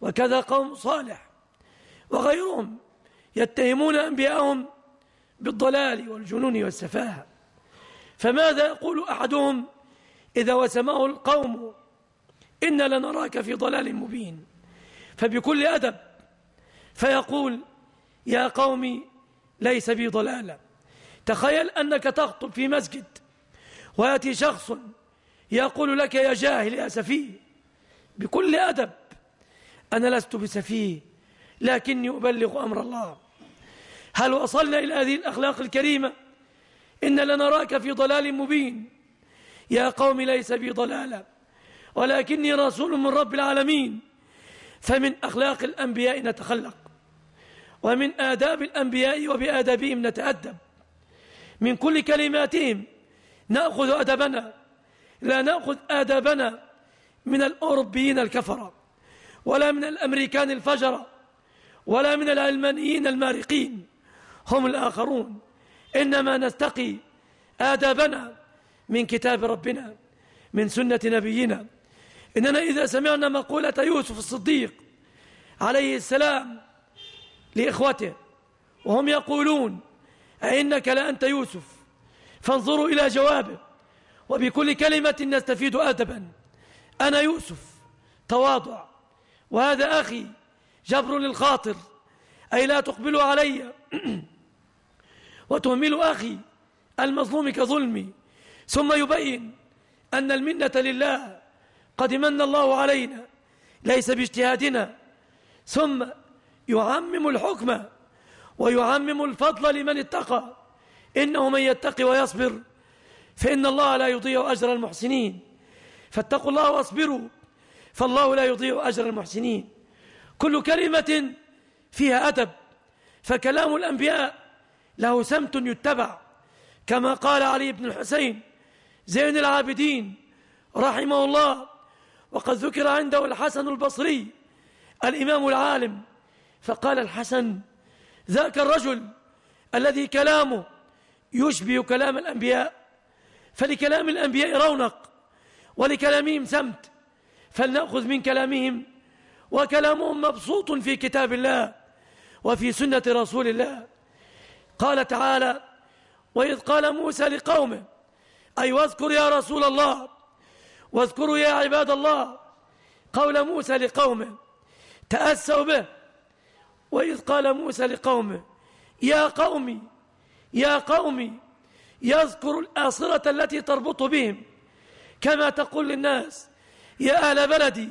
وكذا قوم صالح وغيرهم يتهمون أنبياءهم بالضلال والجنون والسفاهة. فماذا يقول أحدهم إذا وسمه القوم إن لنراك في ضلال مبين؟ فبكل أدب فيقول يا قوم ليس بي ضلالة. تخيل أنك تخطب في مسجد ويأتي شخص يقول لك يا جاهل يا سفيه. بكل أدب أنا لست بسفيه لكني أبلغ أمر الله. هل وصلنا إلى هذه الأخلاق الكريمة؟ إن لنراك في ضلال مبين. يا قوم ليس بي ضلالة ولكني رسول من رب العالمين. فمن أخلاق الأنبياء نتخلق، ومن آداب الأنبياء وبآدابهم نتأدب. من كل كلماتهم نأخذ أدبنا، لا نأخذ آدابنا من الأوروبيين الكفرة، ولا من الأمريكان الفجرة، ولا من العلمانيين المارقين هم الآخرون. إنما نستقي آدابنا من كتاب ربنا، من سنة نبينا. إننا إذا سمعنا مقولة يوسف الصديق عليه السلام لإخوته وهم يقولون أئنك لأنت يوسف، فانظروا إلى جوابه. وبكل كلمة نستفيد أدبا. أنا يوسف تواضع، وهذا أخي جبر للخاطر، أي لا تقبلوا علي وتهملوا أخي المظلوم كظلمي. ثم يبين أن المنة لله، قد من الله علينا ليس باجتهادنا. ثم يعمم الحكم ويعمم الفضل لمن اتقى، إنه من يتقي ويصبر فإن الله لا يضيع أجر المحسنين. فاتقوا الله واصبروا فالله لا يضيع أجر المحسنين. كل كلمة فيها أدب، فكلام الأنبياء له سمت يتبع، كما قال علي بن الحسين زين العابدين رحمه الله، وقد ذكر عنده الحسن البصري الإمام العالم، فقال الحسن: ذاك الرجل الذي كلامه يشبه كلام الأنبياء، فلكلام الأنبياء رونق ولكلامهم سمت، فلنأخذ من كلامهم، وكلامهم مبسوط في كتاب الله وفي سنة رسول الله. قال تعالى: وإذ قال موسى لقومه، أي واذكر يا رسول الله، واذكروا يا عباد الله قول موسى لقومه، تأسوا به. وإذ قال موسى لقومه يا قومي يا قومي، يذكر الآصرة التي تربط بهم، كما تقول للناس يا أهل بلدي،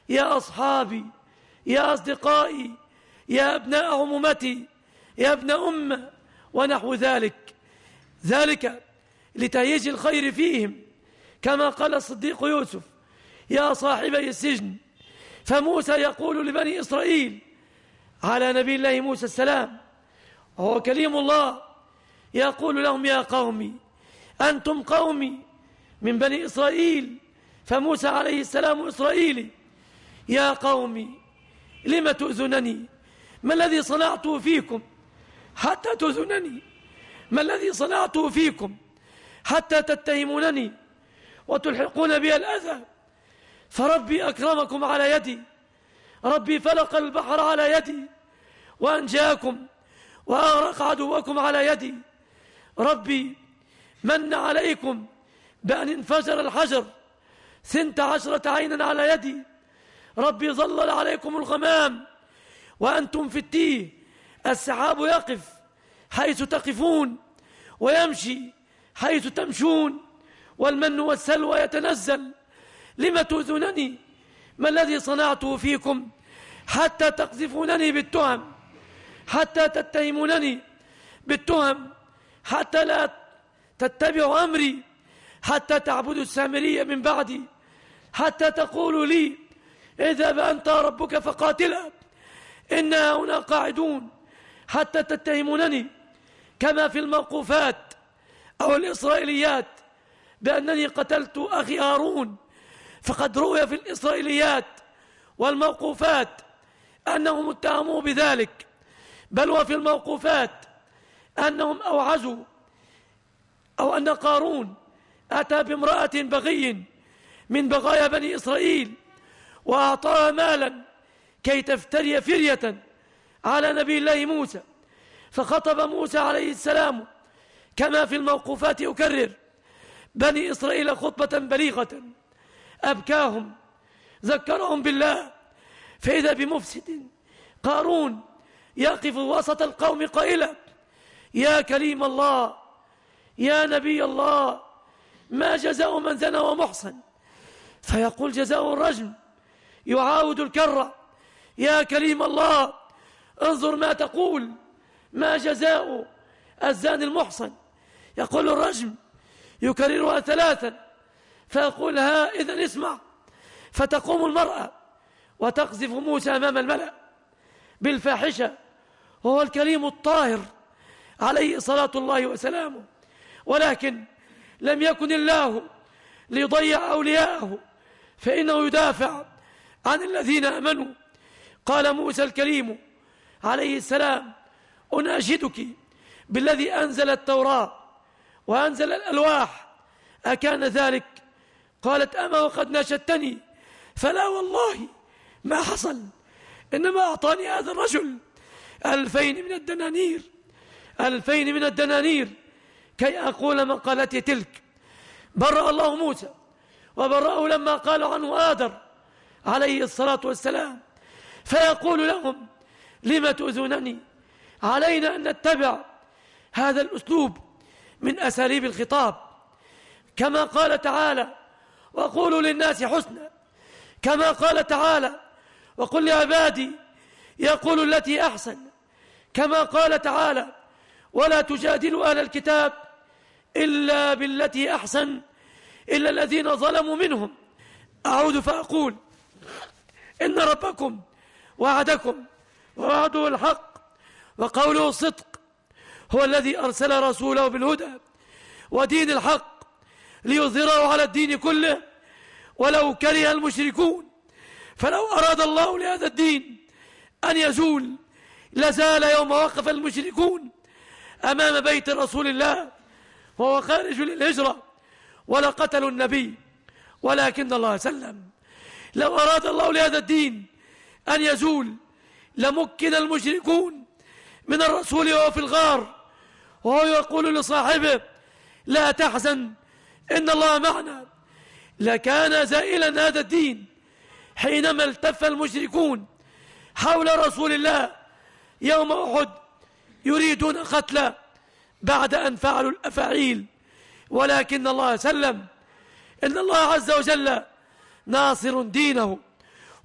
يا أصحابي، يا أصدقائي، يا أبناء عمومتي، يا ابن أمة، ونحو ذلك، ذلك لتهيج الخير فيهم، كما قال الصديق يوسف يا صاحبي السجن. فموسى يقول لبني إسرائيل على نبي الله موسى السلام، وهو كليم الله، يقول لهم يا قومي أنتم قومي من بني إسرائيل، فموسى عليه السلام إسرائيلي. يا قومي لم تؤذنني؟ ما الذي صنعته فيكم حتى تؤذنني؟ ما الذي صنعته فيكم حتى تتهمونني وتلحقون بي الأذى؟ فربي أكرمكم على يدي، ربي فلق البحر على يدي وأنجاكم، وأغرق عدوكم على يدي، ربي من عليكم بأن انفجر الحجر 12 عينا على يدي، ربي ظلل عليكم الغمام وأنتم في التيه، السحاب يقف حيث تقفون ويمشي حيث تمشون، والمن والسلوى يتنزل. لم تؤذونني؟ ما الذي صنعته فيكم حتى تقذفونني بالتهم، حتى تتهمونني بالتهم، حتى لا تتبعوا أمري، حتى تعبدوا السامرية من بعدي، حتى تقولوا لي اذهب أنت ربك فقاتلا إنا هنا قاعدون، حتى تتهمونني كما في الموقوفات أو الإسرائيليات بأنني قتلت أخي هارون. فقد روي في الإسرائيليات والموقوفات أنهم اتهموا بذلك، بل وفي الموقوفات أنهم أوعزوا، أو أن قارون أتى بامرأة بغي من بغايا بني إسرائيل وأعطاها مالا كي تفتري فرية على نبي الله موسى، فخطب موسى عليه السلام كما في الموقوفات أكرر بني إسرائيل خطبة بليغة أبكاهم، ذكرهم بالله، فإذا بمفسد قارون يقف وسط القوم قائلا يا كليم الله، يا نبي الله، ما جزاء من زنى ومحصن؟ فيقول جزاء الرجم، يعاود الكرة يا كليم الله انظر ما تقول، ما جزاء الزاني المحصن؟ يقول الرجم، يكررها 3، فيقول ها إذن اسمع، فتقوم المرأة وتقذف موسى أمام الملأ بالفاحشة، وهو الكريم الطاهر عليه صلاة الله وسلامه. ولكن لم يكن الله ليضيع أولياءه، فإنه يدافع عن الذين آمنوا. قال موسى الكريم عليه السلام أناشدك بالذي أنزل التوراة وأنزل الألواح، أكان ذلك؟ قالت أما وقد ناشدتني؟ فلا والله ما حصل، إنما أعطاني هذا الرجل 2000 من الدنانير، 2000 من الدنانير كي أقول مقالتي تلك. برأ الله موسى وبرأه لما قالوا عنه آدر عليه الصلاة والسلام، فيقول لهم: لم تؤذونني؟ علينا أن نتبع هذا الأسلوب من أساليب الخطاب، كما قال تعالى: وقولوا للناس حسنا، كما قال تعالى: وقل لعبادي يقولوا التي أحسن، كما قال تعالى: ولا تجادلوا أهل الكتاب إلا بالتي أحسن إلا الذين ظلموا منهم. أعود فأقول: إن ربكم وعدكم ووعده الحق وقوله الصدق، هو الذي أرسل رسوله بالهدى ودين الحق ليظهره على الدين كله ولو كره المشركون. فلو أراد الله لهذا الدين أن يزول لزال يوم وقف المشركون أمام بيت رسول الله وهو خارج للهجرة ولقتلوا النبي، ولكن الله سلم. لو أراد الله لهذا الدين أن يزول لمكن المشركون من الرسول وهو في الغار وهو يقول لصاحبه: لا تحزن إن الله معنا، لكان زائلا هذا الدين حينما التف المشركون حول رسول الله يوم أحد يريدون قتله بعد أن فعلوا الأفاعيل، ولكن الله سلم. إن الله عز وجل ناصر دينه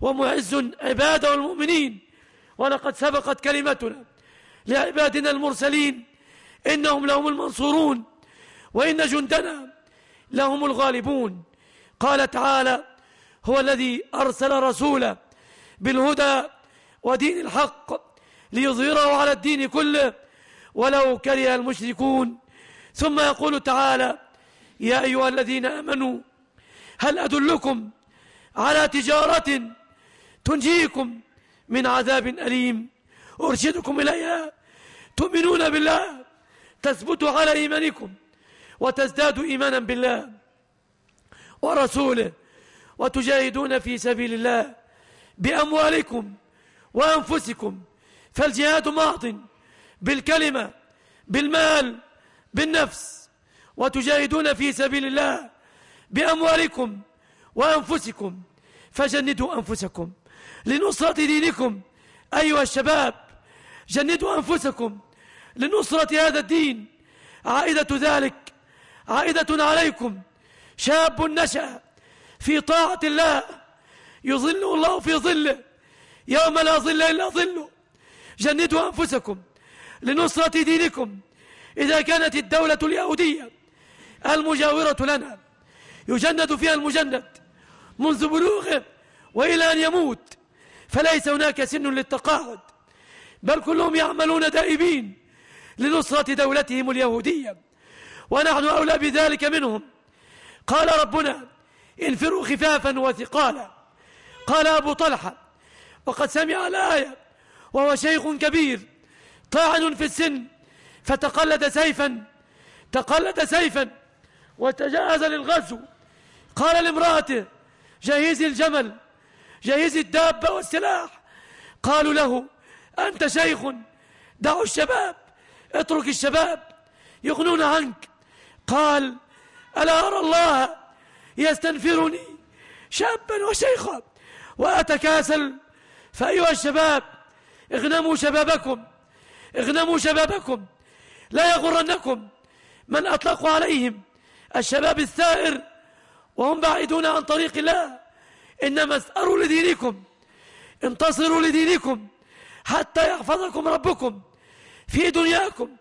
ومعز عباده المؤمنين، ولقد سبقت كلمتنا لعبادنا المرسلين إنهم لهم المنصورون وإن جندنا لهم الغالبون. قال تعالى: هو الذي أرسل رسوله بالهدى ودين الحق ليظهره على الدين كله ولو كره المشركون. ثم يقول تعالى: يا أيها الذين آمنوا هل أدلكم على تجارة تنجيكم من عذاب أليم أرشدكم إليها تؤمنون بالله تثبتوا على إيمانكم وتزدادوا إيمانا بالله ورسوله وتجاهدون في سبيل الله بأموالكم وأنفسكم، فالجهاد ماض بالكلمة بالمال بالنفس، وتجاهدون في سبيل الله بأموالكم وأنفسكم، فجندوا أنفسكم لنصرة دينكم. أيها الشباب، جندوا أنفسكم لنصرة هذا الدين. عائدة ذلك عائدة عليكم. شاب نشأ في طاعة الله يظله الله في ظله يوم لا ظل إلا ظله. جندوا أنفسكم لنصرة دينكم. إذا كانت الدولة اليهودية المجاورة لنا يجند فيها المجند منذ بلوغه وإلى أن يموت، فليس هناك سن للتقاعد، بل كلهم يعملون دائبين لنصرة دولتهم اليهودية، ونحن أولى بذلك منهم. قال ربنا: انفروا خفافا وثقالا. قال أبو طلحة وقد سمع الآية وهو شيخ كبير طاعن في السن فتقلد سيفا وتجهز للغزو. قال لامرأته: جهزي الجمل، جهزي الدابة والسلاح. قالوا له: أنت شيخ، دعوا الشباب، اترك الشباب يغنون عنك. قال: ألا أرى الله يستنفرني شابا وشيخا وأتكاسل؟ فأيها الشباب، اغنموا شبابكم، لا يغرنكم من أطلقوا عليهم الشباب الثائر وهم بعيدون عن طريق الله. إنما اسأروا لدينكم، انتصروا لدينكم حتى يحفظكم ربكم في دنياكم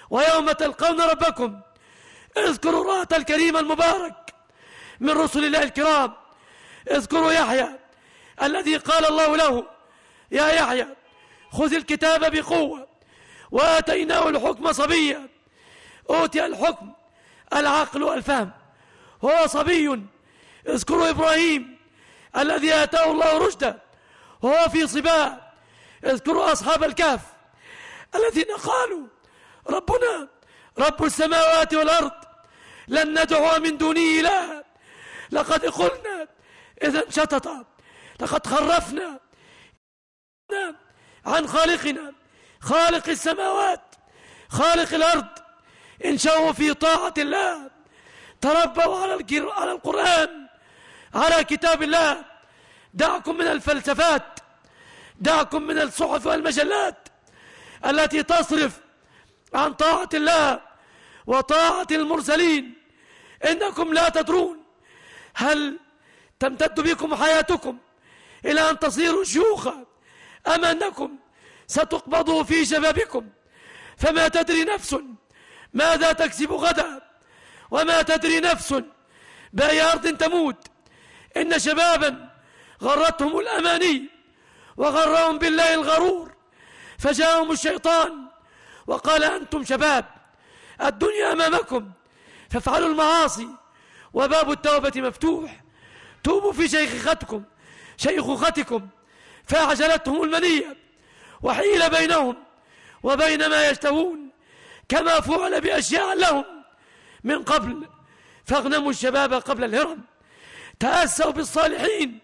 ويوم تلقون ربكم. اذكروا الرهط الكريم المبارك من رسل الله الكرام. اذكروا يحيى الذي قال الله له: يا يحيى خذ الكتاب بقوة، وآتيناه الحكم صبيا. أوتي الحكم العقل والفهم، هو صبي. اذكروا إبراهيم الذي آتاه الله رشده وهو في صبا. اذكروا أصحاب الكهف الذين قالوا: ربنا رب السماوات والأرض لن ندعو من دونه إلها، لقد قلنا إذا شطط، لقد خرفنا عن خالقنا، خالق السماوات خالق الأرض. إن شاءوا في طاعة الله تربوا على القرآن على كتاب الله. دعكم من الفلسفات، دعكم من الصحف والمجلات التي تصرف عن طاعة الله وطاعة المرسلين. إنكم لا تدرون هل تمتد بكم حياتكم إلى أن تصيروا شيوخا أم أنكم ستقبضوا في شبابكم. فما تدري نفس ماذا تكسب غدا، وما تدري نفس بأي أرض تموت. إن شبابا غرتهم الأماني وغرهم بالله الغرور، فجاءهم الشيطان وقال أنتم شباب، الدنيا أمامكم، فافعلوا المعاصي وباب التوبة مفتوح. توبوا في شيخوختكم. فأعجلتهم المنية وحيل بينهم وبين ما يشتهون، كما فعل بأشياء لهم من قبل. فاغنموا الشباب قبل الهرم. تأسوا بالصالحين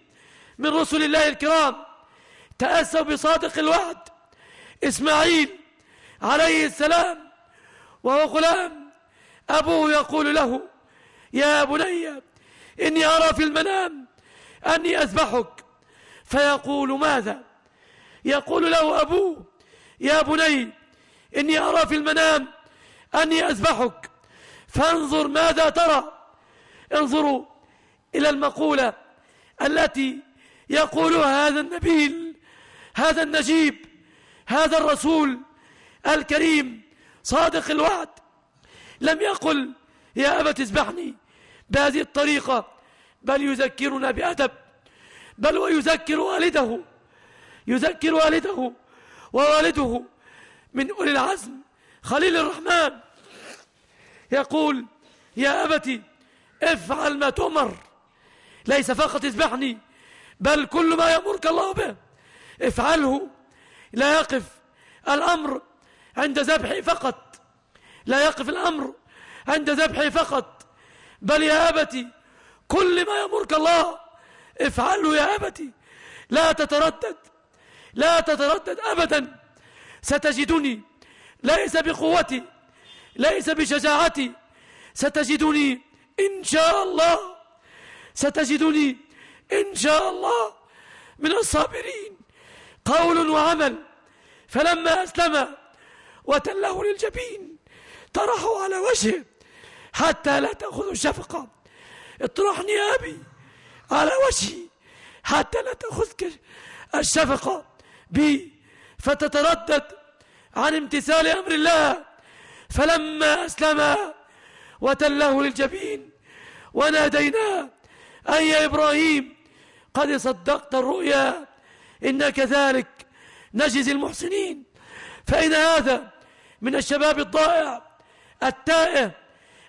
من رسل الله الكرام، تأسوا بصادق الوعد إسماعيل عليه السلام، وهو غلام. أبوه يقول له يا بني إني أرى في المنام أني أذبحك. فيقول ماذا؟ يقول له أبوه يا بني إني أرى في المنام أني أذبحك فانظر ماذا ترى. انظروا إلى المقولة التي يقولها هذا النبيل، هذا النجيب، هذا الرسول الكريم صادق الوعد. لم يقل يا أبت اذبحني بهذه الطريقة، بل يذكرنا بأدب، بل ويذكر والده ووالده من أولي العزم خليل الرحمن. يقول يا أبت افعل ما تؤمر، ليس فقط اذبحني بل كل ما يأمرك الله به افعله. لا يقف الأمر عند ذبحي فقط، لا يقف الأمر عند ذبحي فقط، بل يا أبت كل ما يأمرك الله افعله يا أبت. لا تتردد أبدا. ستجدني ليس بقوتي، ليس بشجاعتي، ستجدني إن شاء الله، ستجدني إن شاء الله من الصابرين. قول وعمل. فلما أسلم وتله للجبين طرحوا على وجهه حتى لا تأخذ الشفقة. اطرحني يا أبي على وجهي حتى لا تأخذك الشفقة بي، فتتردد عن امتثال أمر الله. فلما أسلم وتله للجبين وناديناه أي يا إبراهيم قد صدقت الرؤيا إن كذلك نجزي المحسنين. فإن هذا من الشباب الضائع التائه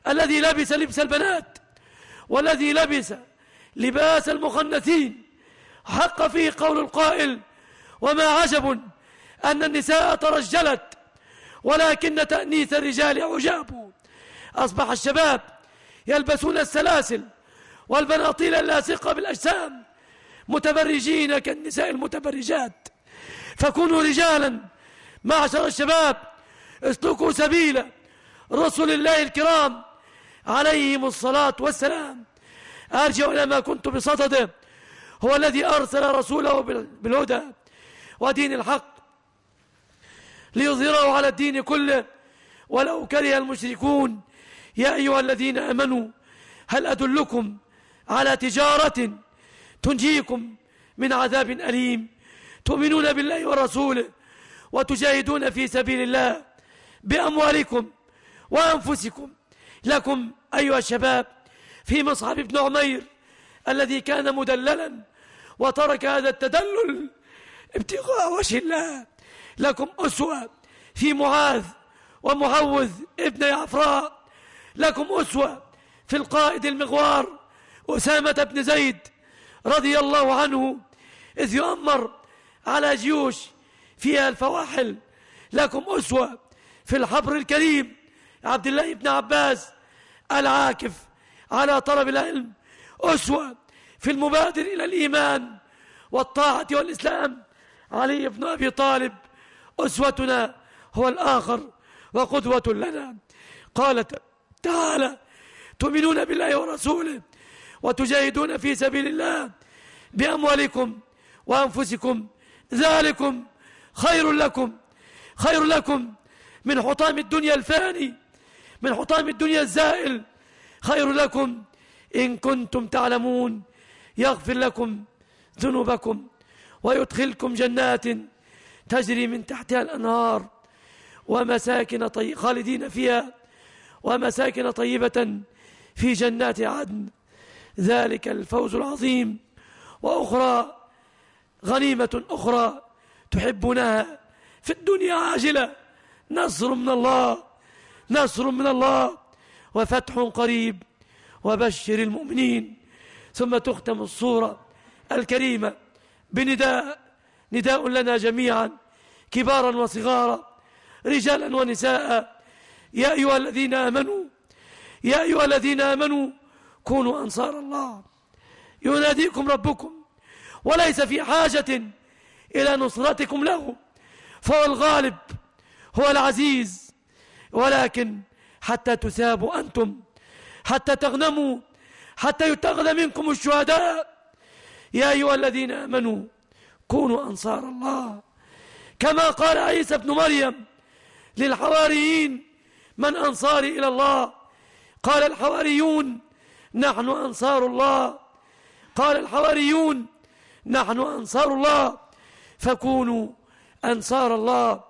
الذي لبس لبس البنات والذي لبس لباس المخنثين. حق فيه قول القائل وما عجب أن النساء ترجلت ولكن تأنيث الرجال عجاب. أصبح الشباب يلبسون السلاسل والبناطيل اللاصقة بالأجسام متبرجين كالنساء المتبرجات. فكونوا رجالا معشر الشباب، اسلكوا سبيل رسل الله الكرام عليهم الصلاة والسلام. أرجع إلى ما كنت بصدده، هو الذي أرسل رسوله بالهدى ودين الحق ليظهره على الدين كله ولو كره المشركون. يا أيها الذين آمنوا هل أدلكم على تجارة تنجيكم من عذاب أليم تؤمنون بالله ورسوله وتجاهدون في سبيل الله بأموالكم وأنفسكم. لكم أيها الشباب في مصعب بن عمير الذي كان مدللا وترك هذا التدلل ابتغاء وجه الله. لكم أسوة في معاذ ومعوذ ابن عفراء. لكم أسوة في القائد المغوار أسامة بن زيد رضي الله عنه إذ يؤمر على جيوش فيها الفواحل. لكم أسوة في الحبر الكريم عبد الله بن عباس العاكف على طلب العلم. أسوة في المبادر إلى الإيمان والطاعة والإسلام علي بن أبي طالب. أسوتنا هو الآخر وقدوة لنا. قال تعالى تؤمنون بالله ورسوله وتجاهدون في سبيل الله بأموالكم وأنفسكم ذلكم خير لكم من حطام الدنيا الفاني، من حطام الدنيا الزائل، خير لكم إن كنتم تعلمون. يغفر لكم ذنوبكم ويدخلكم جنات تجري من تحتها الأنهار ومساكن خالدين فيها ومساكن طيبة في جنات عدن، ذلك الفوز العظيم. وأخرى غنيمة أخرى تحبونها في الدنيا عاجلة، نصر من الله وفتح قريب وبشر المؤمنين. ثم تختم الصورة الكريمة نداء لنا جميعا كبارا وصغارا رجالا ونساء: يا أيها الذين آمنوا كونوا أنصار الله. يناديكم ربكم وليس في حاجة إلى نصرتكم له، فهو الغالب، هو العزيز، ولكن حتى تثابوا أنتم، حتى تغنموا، حتى يتخذ منكم الشهداء. يا أيها الذين آمنوا كونوا أنصار الله، كما قال عيسى بن مريم للحواريين: من أنصاري إلى الله؟ قال الحواريون: نحن أنصار الله. قال الحواريون: نحن أنصار الله، فكونوا أنصار الله.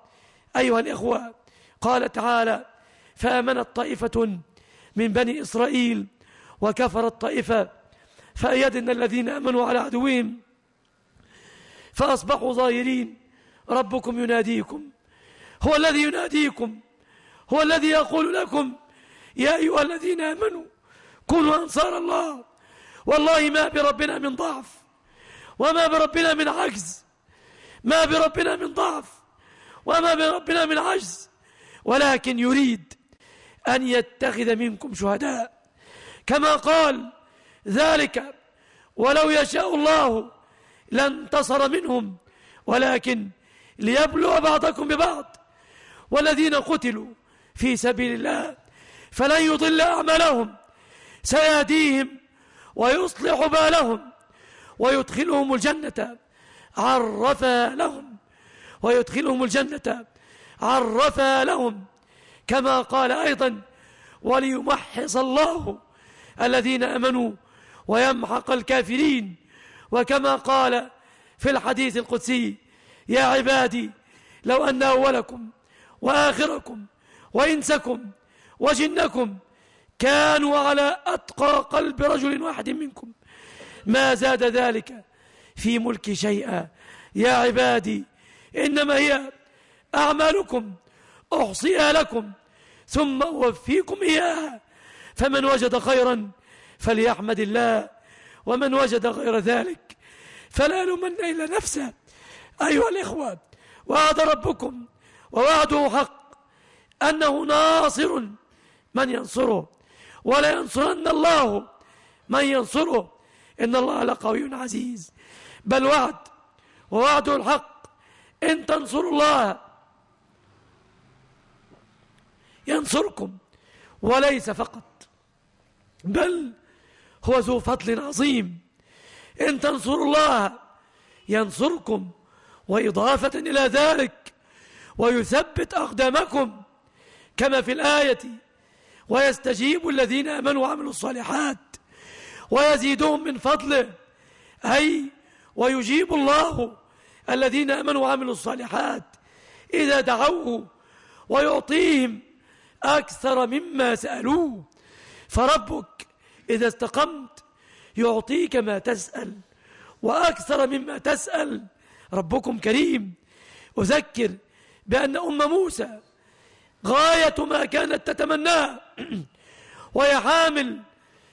أيها الإخوة، قال تعالى: فآمنت طائفة من بني إسرائيل وكفرت طائفة فأيدنا الذين آمنوا على عدوهم فأصبحوا ظاهرين. ربكم يناديكم، هو الذي يناديكم، هو الذي يقول لكم: يا أيها الذين آمنوا كونوا أنصار الله. والله ما بربنا من ضعف وما بربنا من عجز، ما بربنا من ضعف وما بربنا من عجز، ولكن يريد أن يتخذ منكم شهداء، كما قال: ذلك ولو يشاء الله لانتصر منهم ولكن ليبلو بعضكم ببعض. والذين قتلوا في سبيل الله فلن يضل أعمالهم، سيهديهم ويصلح بالهم ويدخلهم الجنة عرفها لهم، كما قال أيضا: وليمحص الله الذين آمنوا ويمحق الكافرين. وكما قال في الحديث القدسي: يا عبادي لو أن أولكم وآخركم وإنسكم وجنكم كانوا على أتقى قلب رجل واحد منكم ما زاد ذلك في ملكي شيئا. يا عبادي إنما هي أعمالكم أحصيها لكم ثم أوفيكم إياها، فمن وجد خيرا فليحمد الله، ومن وجد غير ذلك فلا يلومن إلا نفسه. أيها الإخوة، وعد ربكم ووعده حق أنه ناصر من ينصره، ولا ينصرن الله من ينصره، إن الله لقوي عزيز. بل ووعده الحق: إن تنصروا الله ينصركم، وليس فقط بل هو ذو فضل عظيم. إن تنصروا الله ينصركم، وإضافة إلى ذلك ويثبت أقدامكم، كما في الآية: ويستجيب الذين آمنوا وعملوا الصالحات ويزيدهم من فضله، أي ويجيب الله الذين آمنوا وعملوا الصالحات إذا دعوه ويعطيهم أكثر مما سألوه. فربك إذا استقمت يعطيك ما تسأل وأكثر مما تسأل. ربكم كريم. أذكر بأن أم موسى غاية ما كانت تتمناه وهي حامل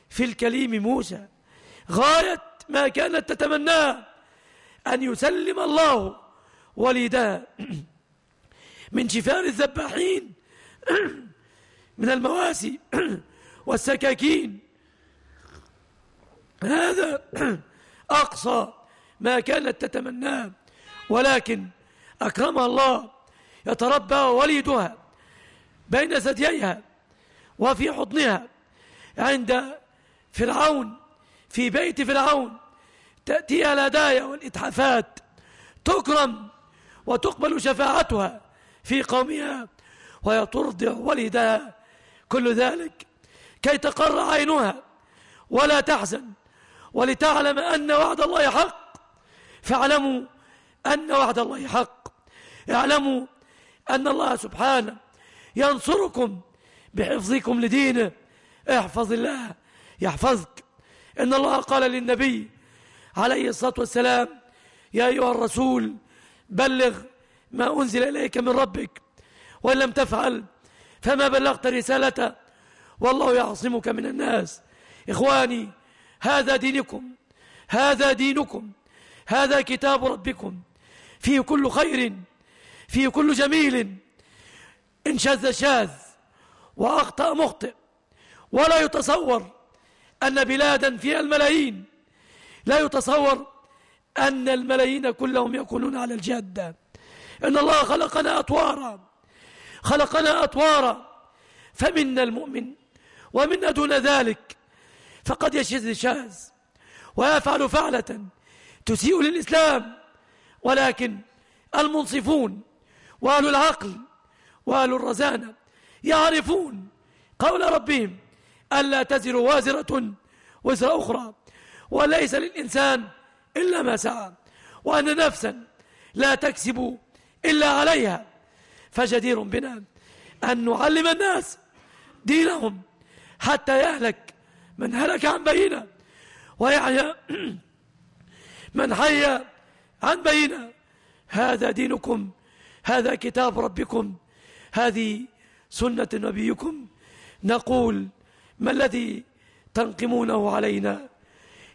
في الكليم موسى، غاية ما كانت تتمناه أن يسلم الله وليدها من شفار الذباحين من المواسي والسكاكين. هذا أقصى ما كانت تتمناه، ولكن أكرمها الله، يتربى وليدها بين ثدييها وفي حضنها عند فرعون في بيت فرعون تأتيها الهدايا والإتحافات تكرم وتقبل شفاعتها في قومها وهي ترضع ولدها، كل ذلك كي تقر عينها ولا تحزن ولتعلم أن وعد الله حق. فاعلموا أن وعد الله حق، اعلموا أن الله سبحانه ينصركم بحفظكم لدينه. احفظ الله يحفظك. إن الله قال للنبي عليه الصلاة والسلام: يا أيها الرسول بلغ ما أنزل إليك من ربك، وإن لم تفعل فما بلغت رسالته والله يعصمك من الناس. إخواني، هذا دينكم، هذا دينكم، هذا كتاب ربكم، فيه كل خير، فيه كل جميل. إن شذ شاذ وأخطأ مخطئ. ولا يتصور أن بلادا فيها الملايين، لا يتصور أن الملايين كلهم يكونون على الجادة. إن الله خلقنا أطوارا، خلقنا أطوارا، فمنا المؤمن ومنا دون ذلك. فقد يشذ شاذ ويفعل فعلة تسيء للإسلام، ولكن المنصفون وأهل العقل وأهل الرزانة يعرفون قول ربهم: ألا تزر وازرة وزر أخرى، وليس للإنسان إلا ما سعى، وأن نفسا لا تكسب إلا عليها. فجدير بنا أن نعلم الناس دينهم حتى يهلك من هلك عن بينه ويحيى من حي عن بينه. هذا دينكم، هذا كتاب ربكم، هذه سنة نبيكم. نقول: ما الذي تنقمونه علينا؟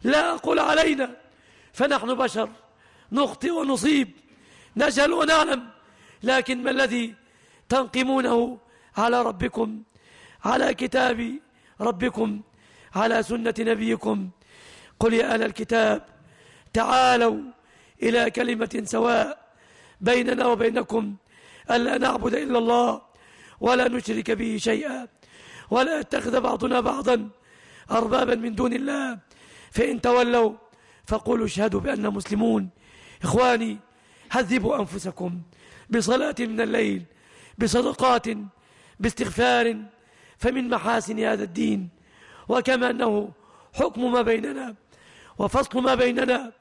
لا أقول علينا، فنحن بشر نخطئ ونصيب، نجهل ونعلم، لكن ما الذي تنقمونه على ربكم، على كتاب ربكم، على سنة نبيكم؟ قل يا أهل الكتاب تعالوا إلى كلمة سواء بيننا وبينكم ألا نعبد إلا الله ولا نشرك به شيئا ولا يتخذ بعضنا بعضا أربابا من دون الله، فإن تولوا فقولوا اشهدوا بأننا مسلمون. إخواني، هذبوا أنفسكم بصلاة من الليل، بصدقات، باستغفار، فمن محاسن هذا الدين. وكما أنه حكم ما بيننا وفصل ما بيننا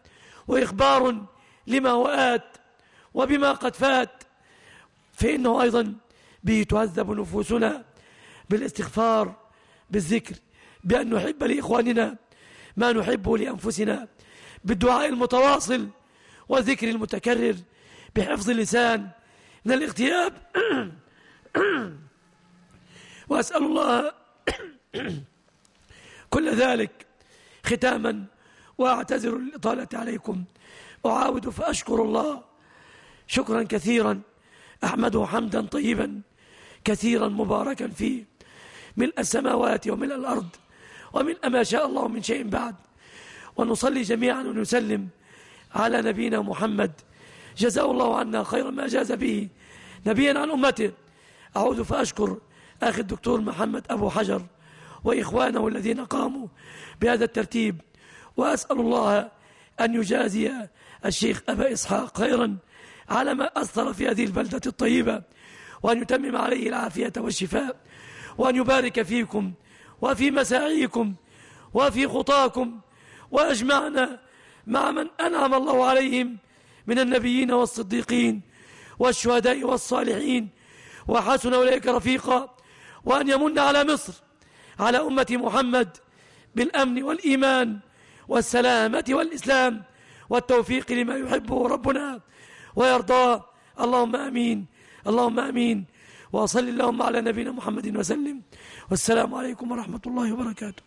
وإخبار لما هو آت وبما قد فات، فإنه أيضا به تهذب نفوسنا بالاستغفار، بالذكر، بأن نحب لإخواننا ما نحبه لأنفسنا، بالدعاء المتواصل والذكر المتكرر، بحفظ اللسان من الاغتياب. وأسأل الله كل ذلك. ختاما، وأعتذر للإطالة عليكم، أعاود فأشكر الله شكرا كثيرا، أحمده حمدا طيبا كثيرا مباركا فيه، ملء السماوات وملء الأرض وملء ما شاء الله من شيء بعد. ونصلي جميعا ونسلم على نبينا محمد، جزاه الله عنا خير ما جاز به نبيا عن أمته. أعود فأشكر أخي الدكتور محمد أبو حجر وإخوانه الذين قاموا بهذا الترتيب، وأسأل الله أن يجازي الشيخ أبا إسحاق خيرا على ما أثر في هذه البلدة الطيبة، وأن يتمم عليه العافية والشفاء، وأن يبارك فيكم وفي مساعيكم وفي خطاكم، وأجمعنا مع من أنعم الله عليهم من النبيين والصديقين والشهداء والصالحين، وحسن أولئك رفيقا. وأن يمن على مصر، على أمة محمد، بالأمن والإيمان والسلامة والإسلام والتوفيق لما يحبه ربنا ويرضاه. اللهم آمين، اللهم آمين. وصل اللهم على نبينا محمد وسلم، والسلام عليكم ورحمة الله وبركاته.